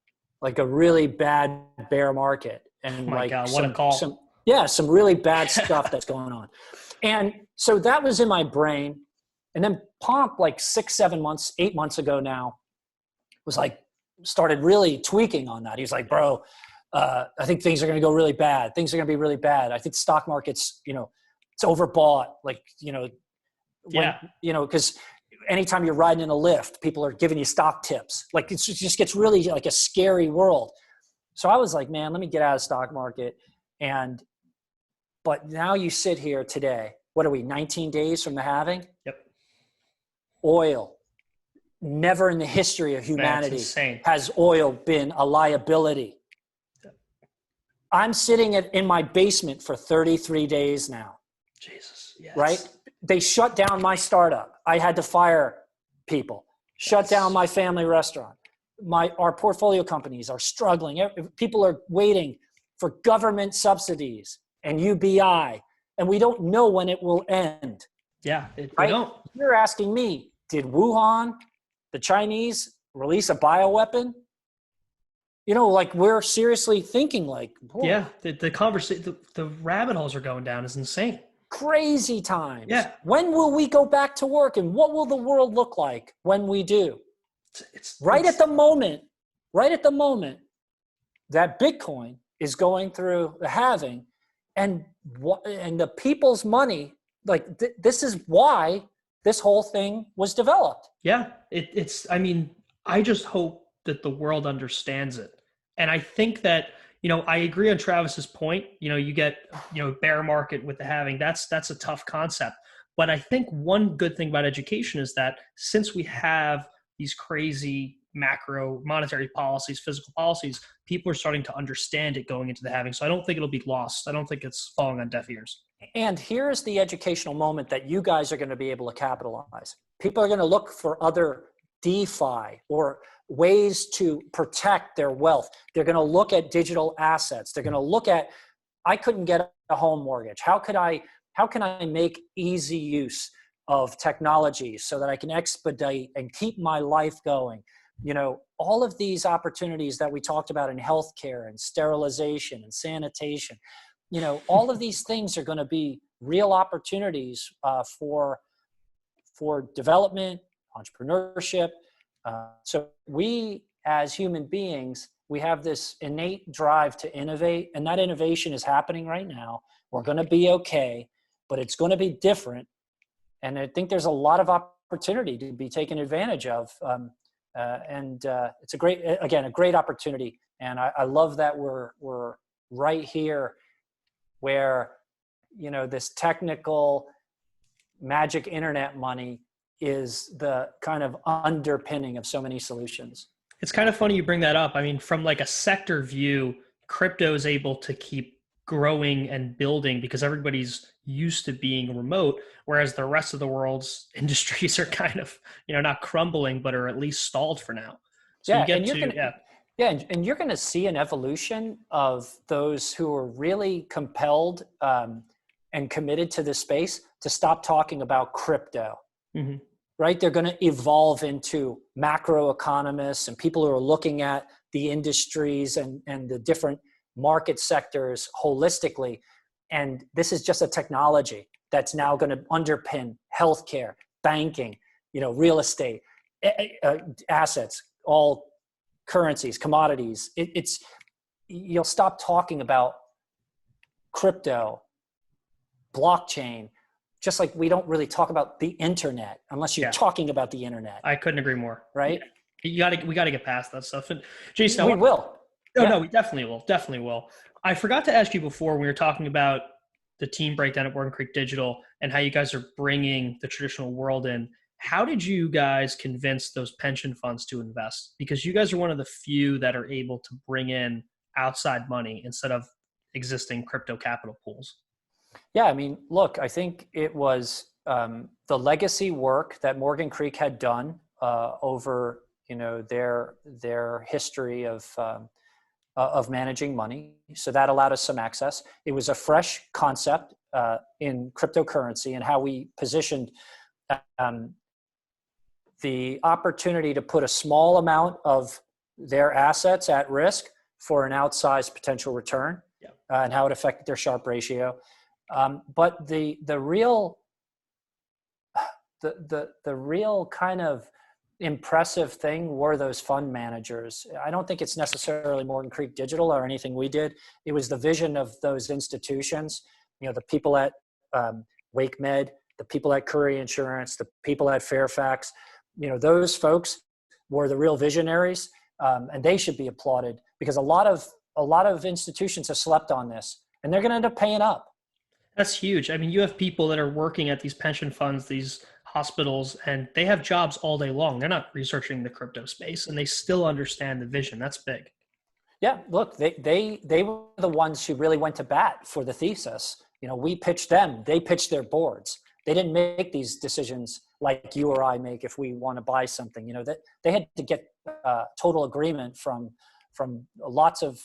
like a really bad bear market. And oh my God, what a call. Some really bad stuff that's going on. And so that was in my brain. And then Pomp, like 8 months ago now, was like, started really tweaking on that. He was like, bro, I think things are going to go really bad. Things are going to be really bad. I think the stock market's, you know, it's overbought. Like, you know, because anytime you're riding in a lift, people are giving you stock tips. Like it just gets really like a scary world. So I was like, man, let me get out of the stock market. But now you sit here today. What are we, 19 days from the halving? Yep. Oil. Never in the history of humanity has oil been a liability. I'm sitting in my basement for 33 days now. Jesus. Yes. Right? They shut down my startup. I had to fire people. Shut down my family restaurant. Our portfolio companies are struggling. People are waiting for government subsidies and UBI, and we don't know when it will end. Yeah, we don't. You're asking me, did Wuhan, the Chinese, release a bioweapon? You know, like we're seriously thinking like, whoa. Yeah, the conversation, the rabbit holes are going down is insane. Crazy times. Yeah. When will we go back to work, and what will the world look like when we do? It's at the moment that Bitcoin is going through the halving, and the people's money, like this is why this whole thing was developed. Yeah, I mean, I just hope that the world understands it. And I think that, you know, I agree on Travis's point. You know, you get, you know, bear market with the halving. That's a tough concept. But I think one good thing about education is that since we have these crazy macro monetary policies, physical policies, people are starting to understand it going into the halving. So I don't think it'll be lost. I don't think it's falling on deaf ears. And here's the educational moment that you guys are going to be able to capitalize. People are going to look for other DeFi or ways to protect their wealth. They're going to look at digital assets. They're going to look at I couldn't get a home mortgage. How can I make easy use of technology so that I can expedite and keep my life going? All of these opportunities that we talked about in healthcare and sterilization and sanitation, all of these things are going to be real opportunities for development, entrepreneurship. So we, as human beings, we have this innate drive to innovate, and that innovation is happening right now. We're going to be okay, but it's going to be different. And I think there's a lot of opportunity to be taken advantage of. It's a great opportunity. And I love that we're right here where, this technical magic internet money is the kind of underpinning of so many solutions. It's kind of funny you bring that up. I mean, from like a sector view, crypto is able to keep growing and building because everybody's used to being remote, whereas the rest of the world's industries are kind of, not crumbling, but are at least stalled for now. So and you're going to see an evolution of those who are really compelled and committed to this space to stop talking about crypto. Mm-hmm. Right? They're going to evolve into macro economists and people who are looking at the industries and the different market sectors holistically. And this is just a technology that's now going to underpin healthcare, banking, real estate, assets, all currencies, commodities. You'll stop talking about crypto, blockchain, just like we don't really talk about the internet unless you're talking about the internet. I couldn't agree more. Right? We got to get past that stuff. And Jason, we will. No, we definitely will. Definitely will. I forgot to ask you before when we were talking about the team breakdown at Morgan Creek Digital and how you guys are bringing the traditional world in. How did you guys convince those pension funds to invest? Because you guys are one of the few that are able to bring in outside money instead of existing crypto capital pools. Yeah, I mean, look, I think it was the legacy work that Morgan Creek had done over, their history of managing money. So that allowed us some access. It was a fresh concept in cryptocurrency and how we positioned the opportunity to put a small amount of their assets at risk for an outsized potential return and how it affected their Sharpe ratio. But the real kind of impressive thing were those fund managers. I don't think it's necessarily Morgan Creek Digital or anything we did. It was the vision of those institutions, the people at WakeMed, the people at Curry Insurance, the people at Fairfax. Those folks were the real visionaries, and they should be applauded because a lot of institutions have slept on this, and they're going to end up paying up. That's huge. I mean, you have people that are working at these pension funds, these hospitals, and they have jobs all day long. They're not researching the crypto space, and they still understand the vision. That's big. Yeah, look, they were the ones who really went to bat for the thesis. We pitched them. They pitched their boards. They didn't make these decisions like you or I make if we want to buy something. That they had to get total agreement from lots of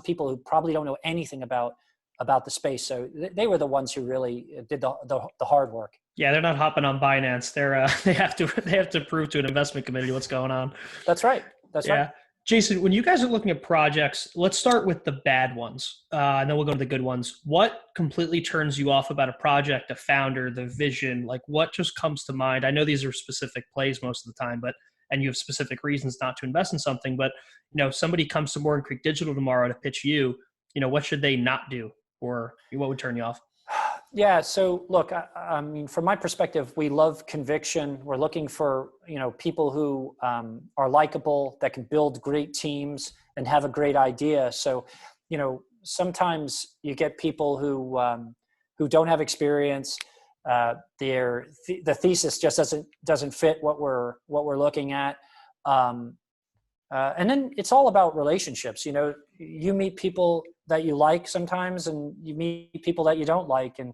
people who probably don't know anything about the space. So they were the ones who really did the hard work. Yeah, they're not hopping on Binance. They have to prove to an investment committee what's going on. That's right. That's right. Jason, when you guys are looking at projects, let's start with the bad ones, and then we'll go to the good ones. What completely turns you off about a project, a founder, the vision? Like, what just comes to mind? I know these are specific plays most of the time, and you have specific reasons not to invest in something. But somebody comes to Morgan Creek Digital tomorrow to pitch you. What should they not do, or what would turn you off? Yeah. So look, I mean, from my perspective, we love conviction. We're looking for, people who are likable, that can build great teams and have a great idea. So, sometimes you get people who don't have experience. The thesis just doesn't fit what we're looking at. And then it's all about relationships. You meet people that you like sometimes, and you meet people that you don't like. And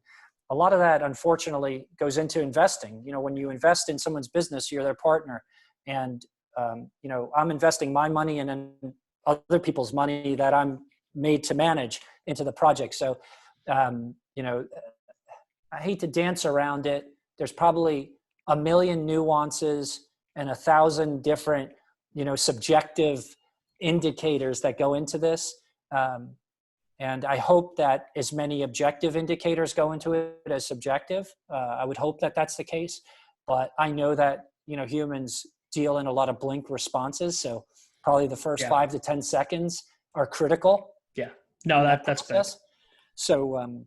a lot of that, unfortunately, goes into investing. When you invest in someone's business, you're their partner. And, I'm investing my money and then other people's money that I'm made to manage into the project. So, you know, I hate to dance around it. There's probably a million nuances and 1,000 different, you know, subjective indicators that go into this. And I hope that as many objective indicators go into it as subjective. I would hope that that's the case. But I know that, you know, humans deal in a lot of blink responses. So probably the first 5 to 10 seconds are critical. Yeah. No, that's big. So,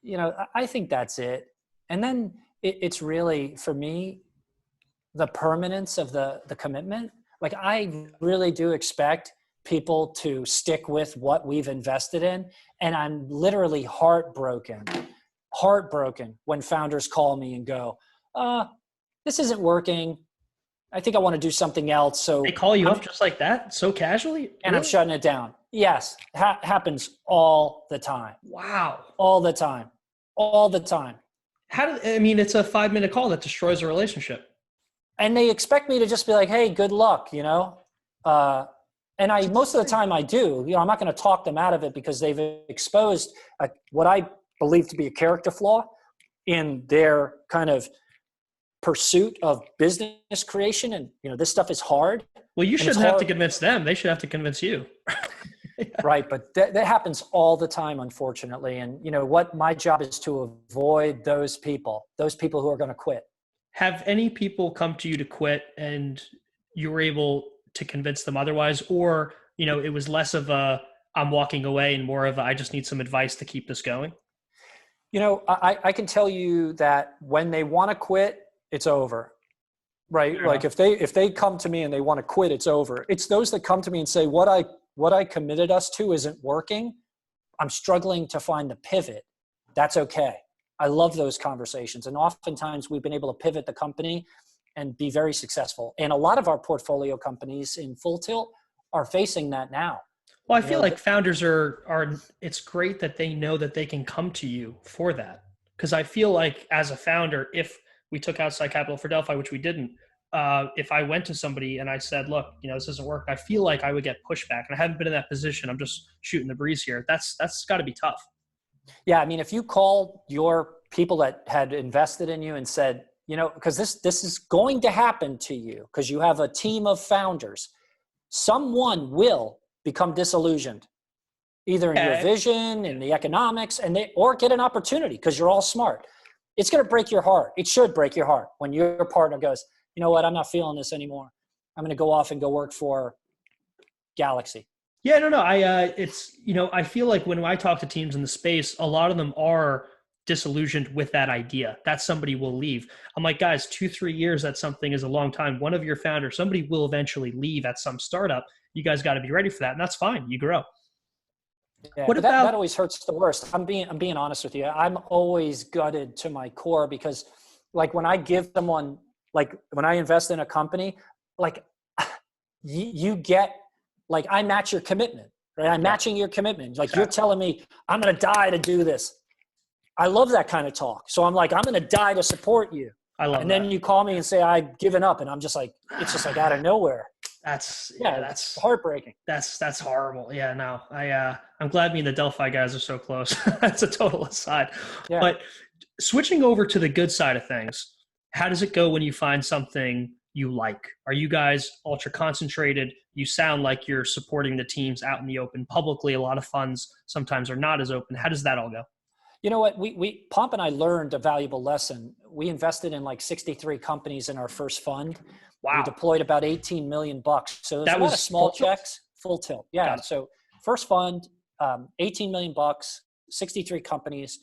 you know, I think that's it. And then it's really, for me, the permanence of the commitment. Like, I really do expect people to stick with what we've invested in. And I'm literally heartbroken when founders call me and go, this isn't working. I think I want to do something else. So they call you up just like that, so casually? And really? I'm shutting it down. Yes. Happens all the time. Wow. All the time. I mean, it's a 5-minute call that destroys a relationship. And they expect me to just be like, hey, good luck, you know? And most of the time I do. You know, I'm not going to talk them out of it because they've exposed what I believe to be a character flaw in their kind of pursuit of business creation. And, you know, this stuff is hard. Well, you shouldn't have to convince them. They should have to convince you. Right. But that happens all the time, unfortunately. And, you know, what my job is to avoid those people who are going to quit. Have any people come to you to quit and you were able to convince them otherwise? Or, you know, it was less of a, I'm walking away and more of a, I just need some advice to keep this going? You know, I can tell you that when they want to quit, it's over. Right. Yeah. Like if they come to me and they want to quit, it's over. It's those that come to me and say, what I committed us to isn't working. I'm struggling to find the pivot. That's okay. I love those conversations. And oftentimes we've been able to pivot the company and be very successful. And a lot of our portfolio companies in Full Tilt are facing that now. Well, I feel like founders are, it's great that they know that they can come to you for that. Because I feel like as a founder, if we took outside capital for Delphi, which we didn't, if I went to somebody and I said, look, you know, this doesn't work, I feel like I would get pushback. And I haven't been in that position. I'm just shooting the breeze here. That's got to be tough. Yeah. I mean, if you call your people that had invested in you and said, you know, because this is going to happen to you because you have a team of founders, someone will become disillusioned, either in your vision, in the economics, or get an opportunity because you're all smart. It's going to break your heart. It should break your heart when your partner goes, you know what, I'm not feeling this anymore. I'm going to go off and go work for Galaxy. Yeah, no. It's, you know, I feel like when I talk to teams in the space, a lot of them are disillusioned with that idea that somebody will leave. I'm like, guys, 2-3 years at something is a long time. One of your founders, somebody will eventually leave at some startup. You guys got to be ready for that. And that's fine. You grow. Yeah, what about that always hurts the worst. I'm being honest with you. I'm always gutted to my core because like when I give someone, like when I invest in a company, like you get, like I match your commitment, right? I'm matching your commitment. Like You're telling me I'm going to die to do this. I love that kind of talk. So I'm like, I'm going to die to support you. I love and that. Then you call me and say, I've given up. And I'm just like, it's just like out of nowhere. That's heartbreaking. That's horrible. Yeah, no, I'm glad me and the Delphi guys are so close. That's a total aside. Yeah. But switching over to the good side of things, how does it go when you find something you like? Are you guys ultra concentrated? You sound like you're supporting the teams out in the open publicly. A lot of funds sometimes are not as open. How does that all go? You know what? Pomp and I learned a valuable lesson. We invested in like 63 companies in our first fund. Wow. We deployed about $18 million. So there's a lot of small checks, Full Tilt. Yeah. So first fund, $18 million, 63 companies,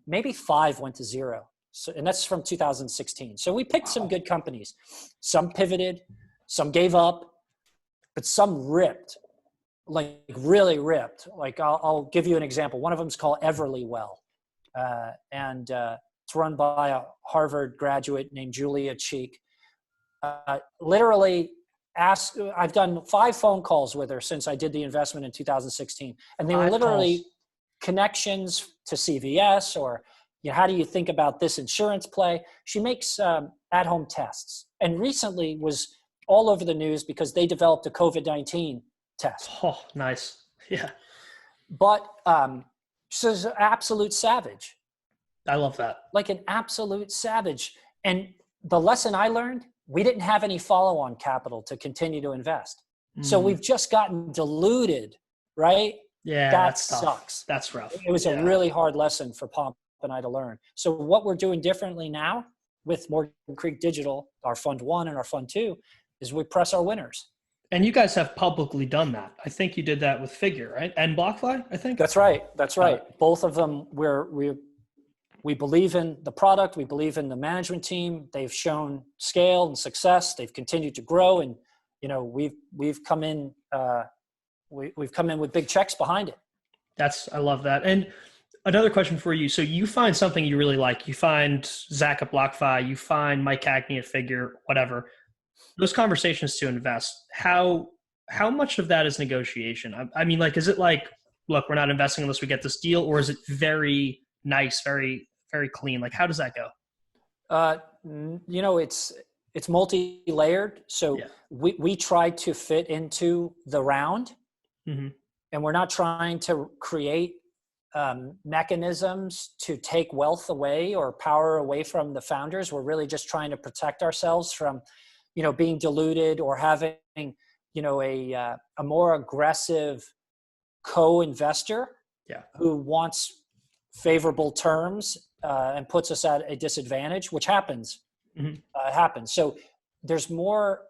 maybe 5 went to zero. So, and that's from 2016. So we picked some good companies. Some pivoted, some gave up, but some ripped, like really ripped. Like I'll give you an example. One of them is called Everlywell. And it's run by a Harvard graduate named Julia Cheek. Literally I've done 5 phone calls with her since I did the investment in 2016. And they were literally connections to CVS or, you know, how do you think about this insurance play? She makes at-home tests and recently was all over the news because they developed a COVID-19 test. Oh, nice. Yeah. But so he's an absolute savage. I love that. Like an absolute savage. And the lesson I learned, we didn't have any follow-on capital to continue to invest. So we've just gotten diluted, right? Yeah, that that's tough. sucks. That's rough. It was a really hard lesson for Pomp and I to learn. So what we're doing differently now with Morgan Creek Digital, our Fund 1 and our Fund 2, is we press our winners. And you guys have publicly done that. I think you did that with Figure, right? And BlockFi, I think. That's right. That's right. Both of them, we believe in the product. We believe in the management team. They've shown scale and success. They've continued to grow, and we've come in. We've come in with big checks behind it. I love that. And another question for you. So you find something you really like. You find Zach at BlockFi. You find Mike Cagney at Figure. Whatever. Those conversations to invest. How much of that is negotiation? I mean, like, is it like, look, we're not investing unless we get this deal, or is it very nice, very, very clean? Like, how does that go? It's multi-layered. So we try to fit into the round, and we're not trying to create mechanisms to take wealth away or power away from the founders. We're really just trying to protect ourselves from, being diluted or having, a more aggressive co-investor who wants favorable terms and puts us at a disadvantage, which happens. Happens. So there's more.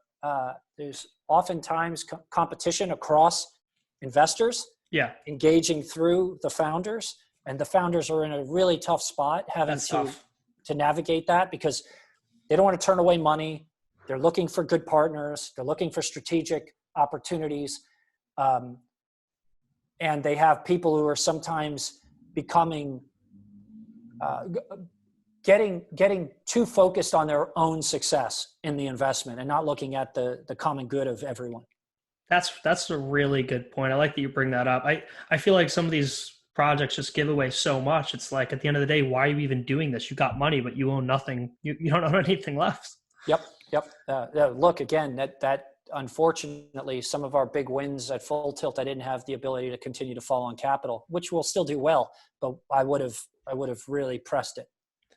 There's oftentimes competition across investors. Engaging through the founders, and the founders are in a really tough spot having to navigate that, because they don't want to turn away money. They're looking for good partners. They're looking for strategic opportunities. And they have people who are sometimes becoming, getting too focused on their own success in the investment and not looking at the common good of everyone. That's a really good point. I like that you bring that up. I feel like some of these projects just give away so much. It's like, at the end of the day, why are you even doing this? You got money, but you own nothing. You don't own anything left. Yep. Look, again, that unfortunately, some of our big wins at Full Tilt, I didn't have the ability to continue to fall on capital, which will still do well, but I would have really pressed it.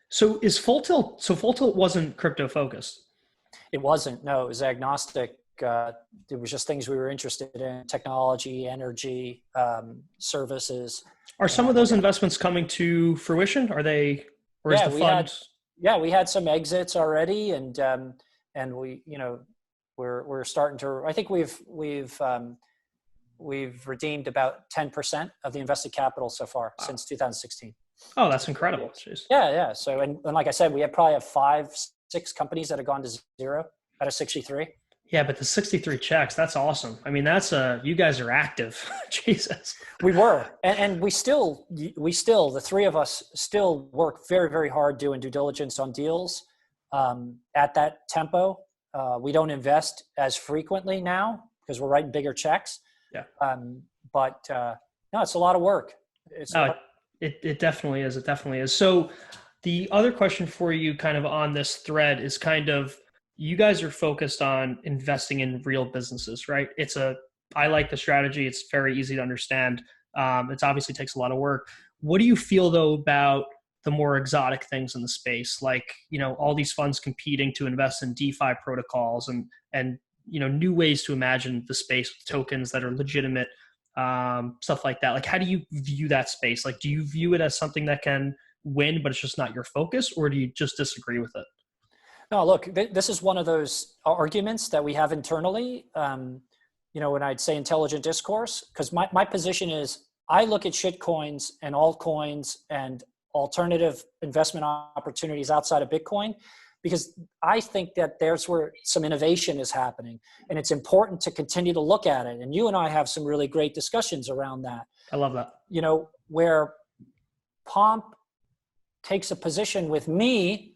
So is Full Tilt? So Full Tilt wasn't crypto focused. It wasn't. No, it was agnostic. It was just things we were interested in: technology, energy, services. Are some of those investments coming to fruition? Are they? Or is the fund? We had some exits already, and we, we're starting to. I think we've redeemed about 10% of the invested capital so far since 2016. Oh, that's incredible. Jeez. Yeah. So, and like I said, we probably have 5-6 companies that have gone to zero out of 63. Yeah, but the 63 checks, that's awesome. I mean, you guys are active. Jesus. We were. And we still, the three of us still work very, very hard doing due diligence on deals at that tempo. We don't invest as frequently now because we're writing bigger checks. Yeah. But no, it's a lot of work. It definitely is. It definitely is. So the other question for you kind of on this thread is kind of, you guys are focused on investing in real businesses, right? I like the strategy. It's very easy to understand. It obviously takes a lot of work. What do you feel though about the more exotic things in the space? Like, all these funds competing to invest in DeFi protocols and new ways to imagine the space with tokens that are legitimate, stuff like that. Like, how do you view that space? Like, do you view it as something that can win, but it's just not your focus, or do you just disagree with it? No, look, this is one of those arguments that we have internally, when I'd say intelligent discourse, because my position is I look at shit coins and altcoins and alternative investment opportunities outside of Bitcoin, because I think that there's where some innovation is happening, and it's important to continue to look at it. And you and I have some really great discussions around that. I love that. Where Pomp takes a position with me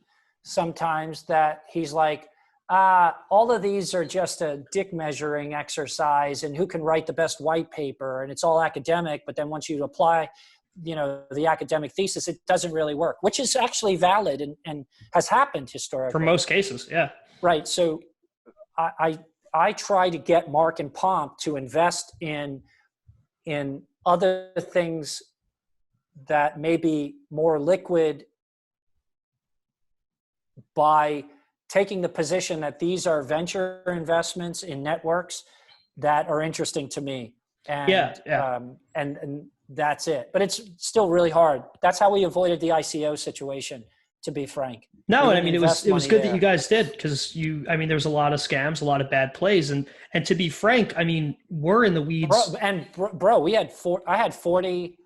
sometimes that he's like, all of these are just a dick measuring exercise, and who can write the best white paper, and it's all academic, but then once you apply the academic thesis, it doesn't really work, which is actually valid and has happened historically. For most cases, yeah. Right. So I try to get Mark and Pomp to invest in other things that may be more liquid by taking the position that these are venture investments in networks that are interesting to me. And, and that's it. But it's still really hard. That's how we avoided the ICO situation, to be frank. No, and I mean, it was good that you guys did, because there's a lot of scams, a lot of bad plays. And to be frank, I mean, we're in the weeds. Bro, I had 40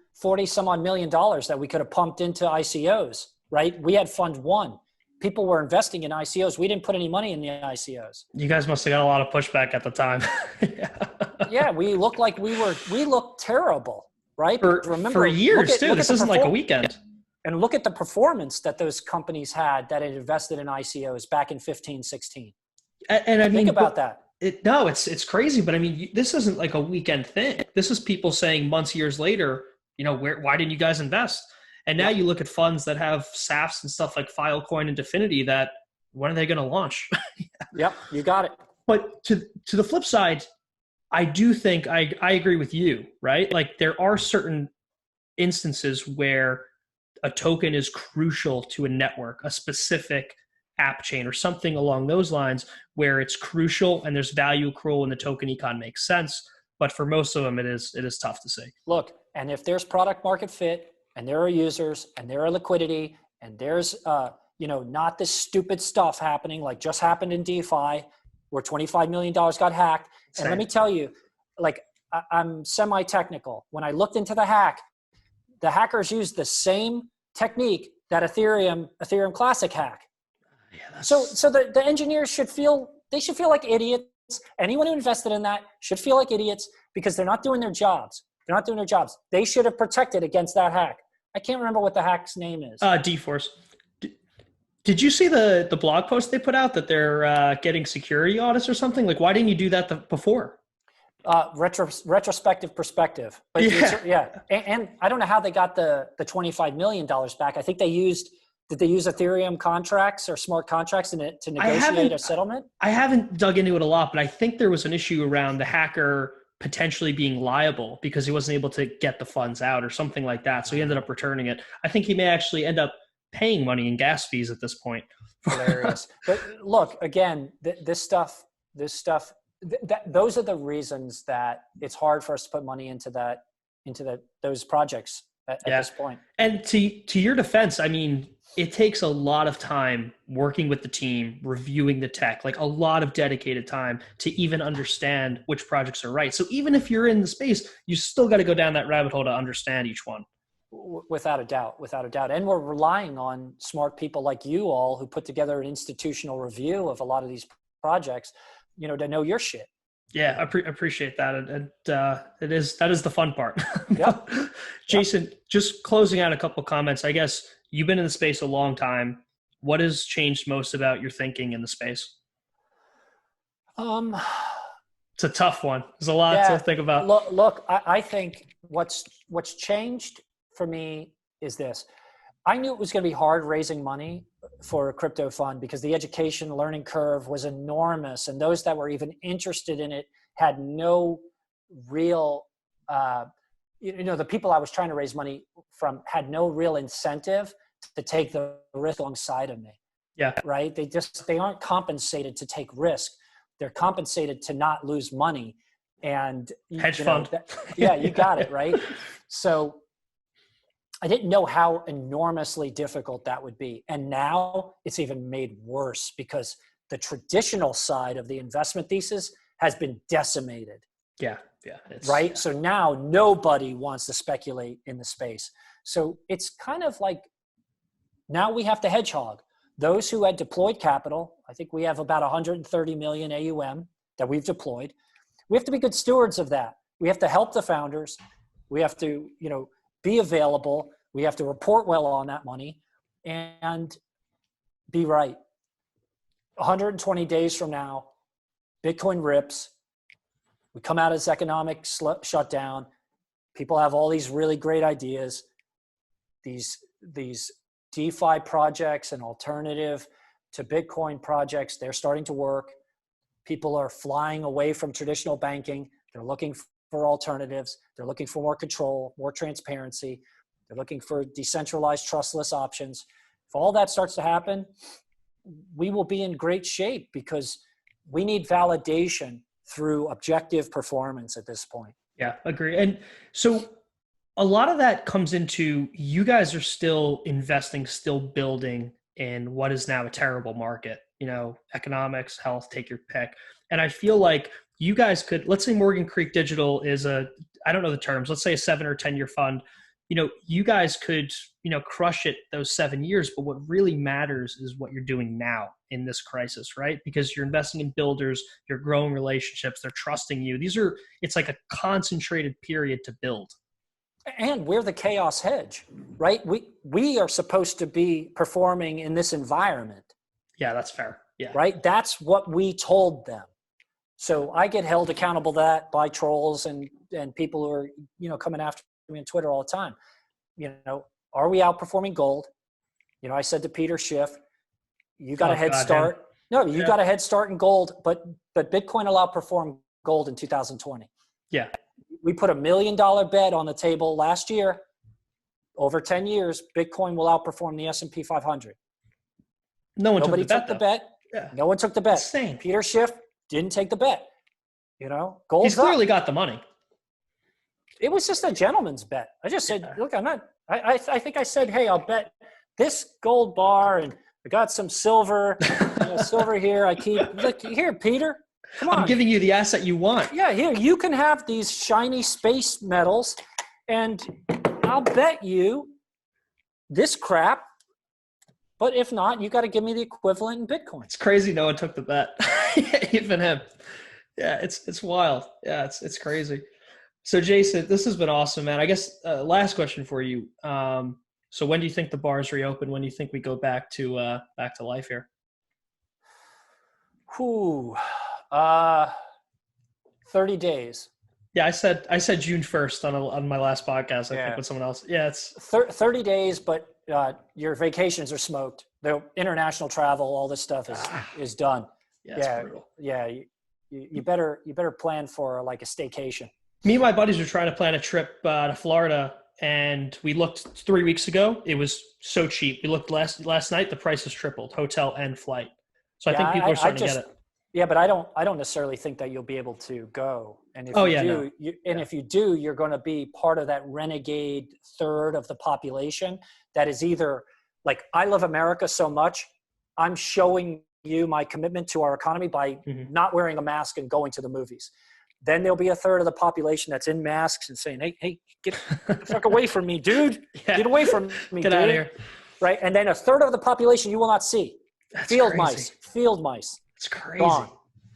some odd $1 million that we could have pumped into ICOs, right? We had fund one. People were investing in ICOs. We didn't put any money in the ICOs. You guys must have got a lot of pushback at the time. Yeah, we looked terrible, right? For years too. This isn't like a weekend. And look at the performance that those companies had that had invested in ICOs back in 15, 16. And I mean, think about that. It's crazy, but I mean, this isn't like a weekend thing. This is people saying months, years later, why didn't you guys invest? And now you look at funds that have SAFs and stuff like Filecoin and Definity that, when are they going to launch? Yep, you got it. But to the flip side, I do think I agree with you, right? Like, there are certain instances where a token is crucial to a network, a specific app chain or something along those lines, where it's crucial and there's value accrual and the token econ makes sense. But for most of them, it is tough to say. Look, and if there's product market fit and there are users and there are liquidity and there's not this stupid stuff happening like just happened in DeFi where $25 million got hacked. Same. And let me tell you, like, I'm semi-technical. When I looked into the hack, the hackers used the same technique that Ethereum Classic hack. Yeah, so the engineers should feel like idiots. Anyone who invested in that should feel like idiots because they're not doing their jobs. They should have protected against that hack. I can't remember what the hack's name is. D-Force. Did you see the blog post they put out that they're getting security audits or something? Like, why didn't you do that before? Retrospective perspective. But and I don't know how they got the $25 million back. I think did they use Ethereum contracts or smart contracts to negotiate a settlement? I haven't dug into it a lot, but I think there was an issue around the hacker potentially being liable because he wasn't able to get the funds out or something like that. So he ended up returning it. I think he may actually end up paying money in gas fees at this point. Hilarious. But look, again, this stuff, those are the reasons that it's hard for us to put money into those projects at this point. And to your defense, I mean, it takes a lot of time working with the team, reviewing the tech, like a lot of dedicated time to even understand which projects are right. So even if you're in the space, you still got to go down that rabbit hole to understand each one. Without a doubt. And we're relying on smart people like you all who put together an institutional review of a lot of these projects, to know your shit. Yeah, I appreciate that. And that is the fun part. Yep. Jason, just closing out a couple comments. I guess you've been in the space a long time. What has changed most about your thinking in the space? It's a tough one. There's a lot to think about. Look, I think what's changed for me is this. I knew it was going to be hard raising money for a crypto fund because the education learning curve was enormous. And those that were even interested in it had no real, the people I was trying to raise money from had no real incentive to take the risk alongside of me. Yeah. Right. They aren't compensated to take risk. They're compensated to not lose money. And hedge fund. You got it. Right. So I didn't know how enormously difficult that would be. And now it's even made worse because the traditional side of the investment thesis has been decimated. Yeah. Right. So now nobody wants to speculate in the space. So it's kind of like now we have to hedgehog. Those who had deployed capital, I think we have about 130 million AUM that we've deployed. We have to be good stewards of that. We have to help the founders. We have to, be available. We have to report well on that money and be right. 120 days from now, Bitcoin rips. We come out of this economic shutdown. People have all these really great ideas. These DeFi projects and alternative to Bitcoin projects, they're starting to work. People are flying away from traditional banking. They're looking for alternatives. They're looking for more control, more transparency. They're looking for decentralized, trustless options. If all that starts to happen, we will be in great shape because we need validation through objective performance at this point. Yeah, agree. And so a lot of that comes into you guys are still investing, still building in what is now a terrible market, economics, health, take your pick. And I feel like you guys could, let's say Morgan Creek Digital is I don't know the terms, let's say a 7 or 10 year fund. You guys could, crush it those 7 years, but what really matters is what you're doing now in this crisis, right? Because you're investing in builders, you're growing relationships, they're trusting you. It's like a concentrated period to build. And we're the chaos hedge, right? We are supposed to be performing in this environment. Yeah, that's fair. Yeah. Right? That's what we told them. So I get held accountable by trolls and people who are, coming after me on Twitter all the time. Are we outperforming gold? I said to Peter Schiff, you got a head start. Him. No, you got a head start in gold, but Bitcoin will outperform gold in 2020. Yeah. We put $1 million bet on the table last year. Over 10 years, Bitcoin will outperform the S&P 500. Nobody took the bet. Yeah. No one took the bet. Insane. Peter Schiff didn't take the bet. Gold's He's clearly got the money. It was just a gentleman's bet. I just said, look, I think I said, hey, I'll bet this gold bar and I got some silver, silver here. Look here, Peter, come on. I'm giving you the asset you want. Yeah, here, you can have these shiny space metals and I'll bet you this crap. But if not, you got to give me the equivalent in Bitcoin. It's crazy no one took the bet. Even him. Yeah, it's wild. Yeah, it's crazy. So Jason, this has been awesome, man. I guess last question for you. So when do you think the bars reopen? When do you think we go back to life here? 30 days. Yeah, I said June 1st on my last podcast. I think with someone else. Yeah, it's 30 days, but your vacations are smoked. The international travel, all this stuff is done. Yeah, brutal. Yeah. You better plan for like a staycation. Me and my buddies were trying to plan a trip to Florida, and we looked 3 weeks ago. It was so cheap. We looked last night. The price has tripled, hotel and flight. So I think people are starting to get it. Yeah, but I don't necessarily think that you'll be able to go. And if you do, you're going to be part of that renegade third of the population that is either like, I love America so much, I'm showing you my commitment to our economy by not wearing a mask and going to the movies. Then there'll be a third of the population that's in masks and saying, hey, get the fuck away from me, dude. Yeah. Get away from me, Get out of here. Right? And then a third of the population you will not see. That's Field crazy. mice. It's crazy. Gone.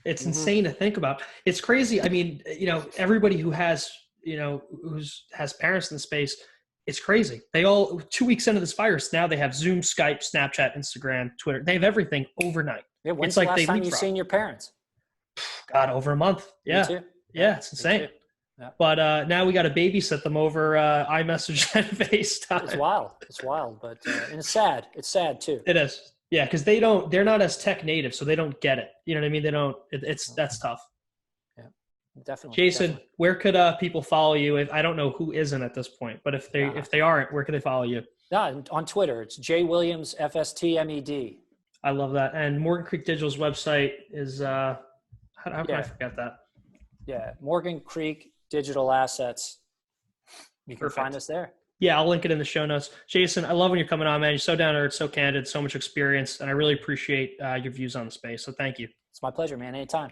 It's insane to think about. It's crazy. I mean, everybody who has, has parents in the space, it's crazy. They all, 2 weeks into this virus, now they have Zoom, Skype, Snapchat, Instagram, Twitter. They have everything overnight. Yeah, when's the last time you've seen your parents? God, over a month. Yeah. Me too. Yeah, it's insane. Yeah. But now we got to babysit them over iMessage and FaceTime. It's wild, but and it's sad. It's sad too. It is. Yeah, because they're not as tech native, so they don't get it. You know what I mean? That's tough. Yeah, definitely. Jason, where could people follow you? I don't know who isn't at this point, but if they aren't, where can they follow you? On Twitter, it's J Williams FSTMED. I love that. And Morgan Creek Digital's website is how can I forget that? Yeah, Morgan Creek Digital Assets. You can find us there. Yeah, I'll link it in the show notes. Jason, I love when you're coming on, man. You're so down to earth, so candid, so much experience, and I really appreciate your views on the space. So thank you. It's my pleasure, man. Anytime.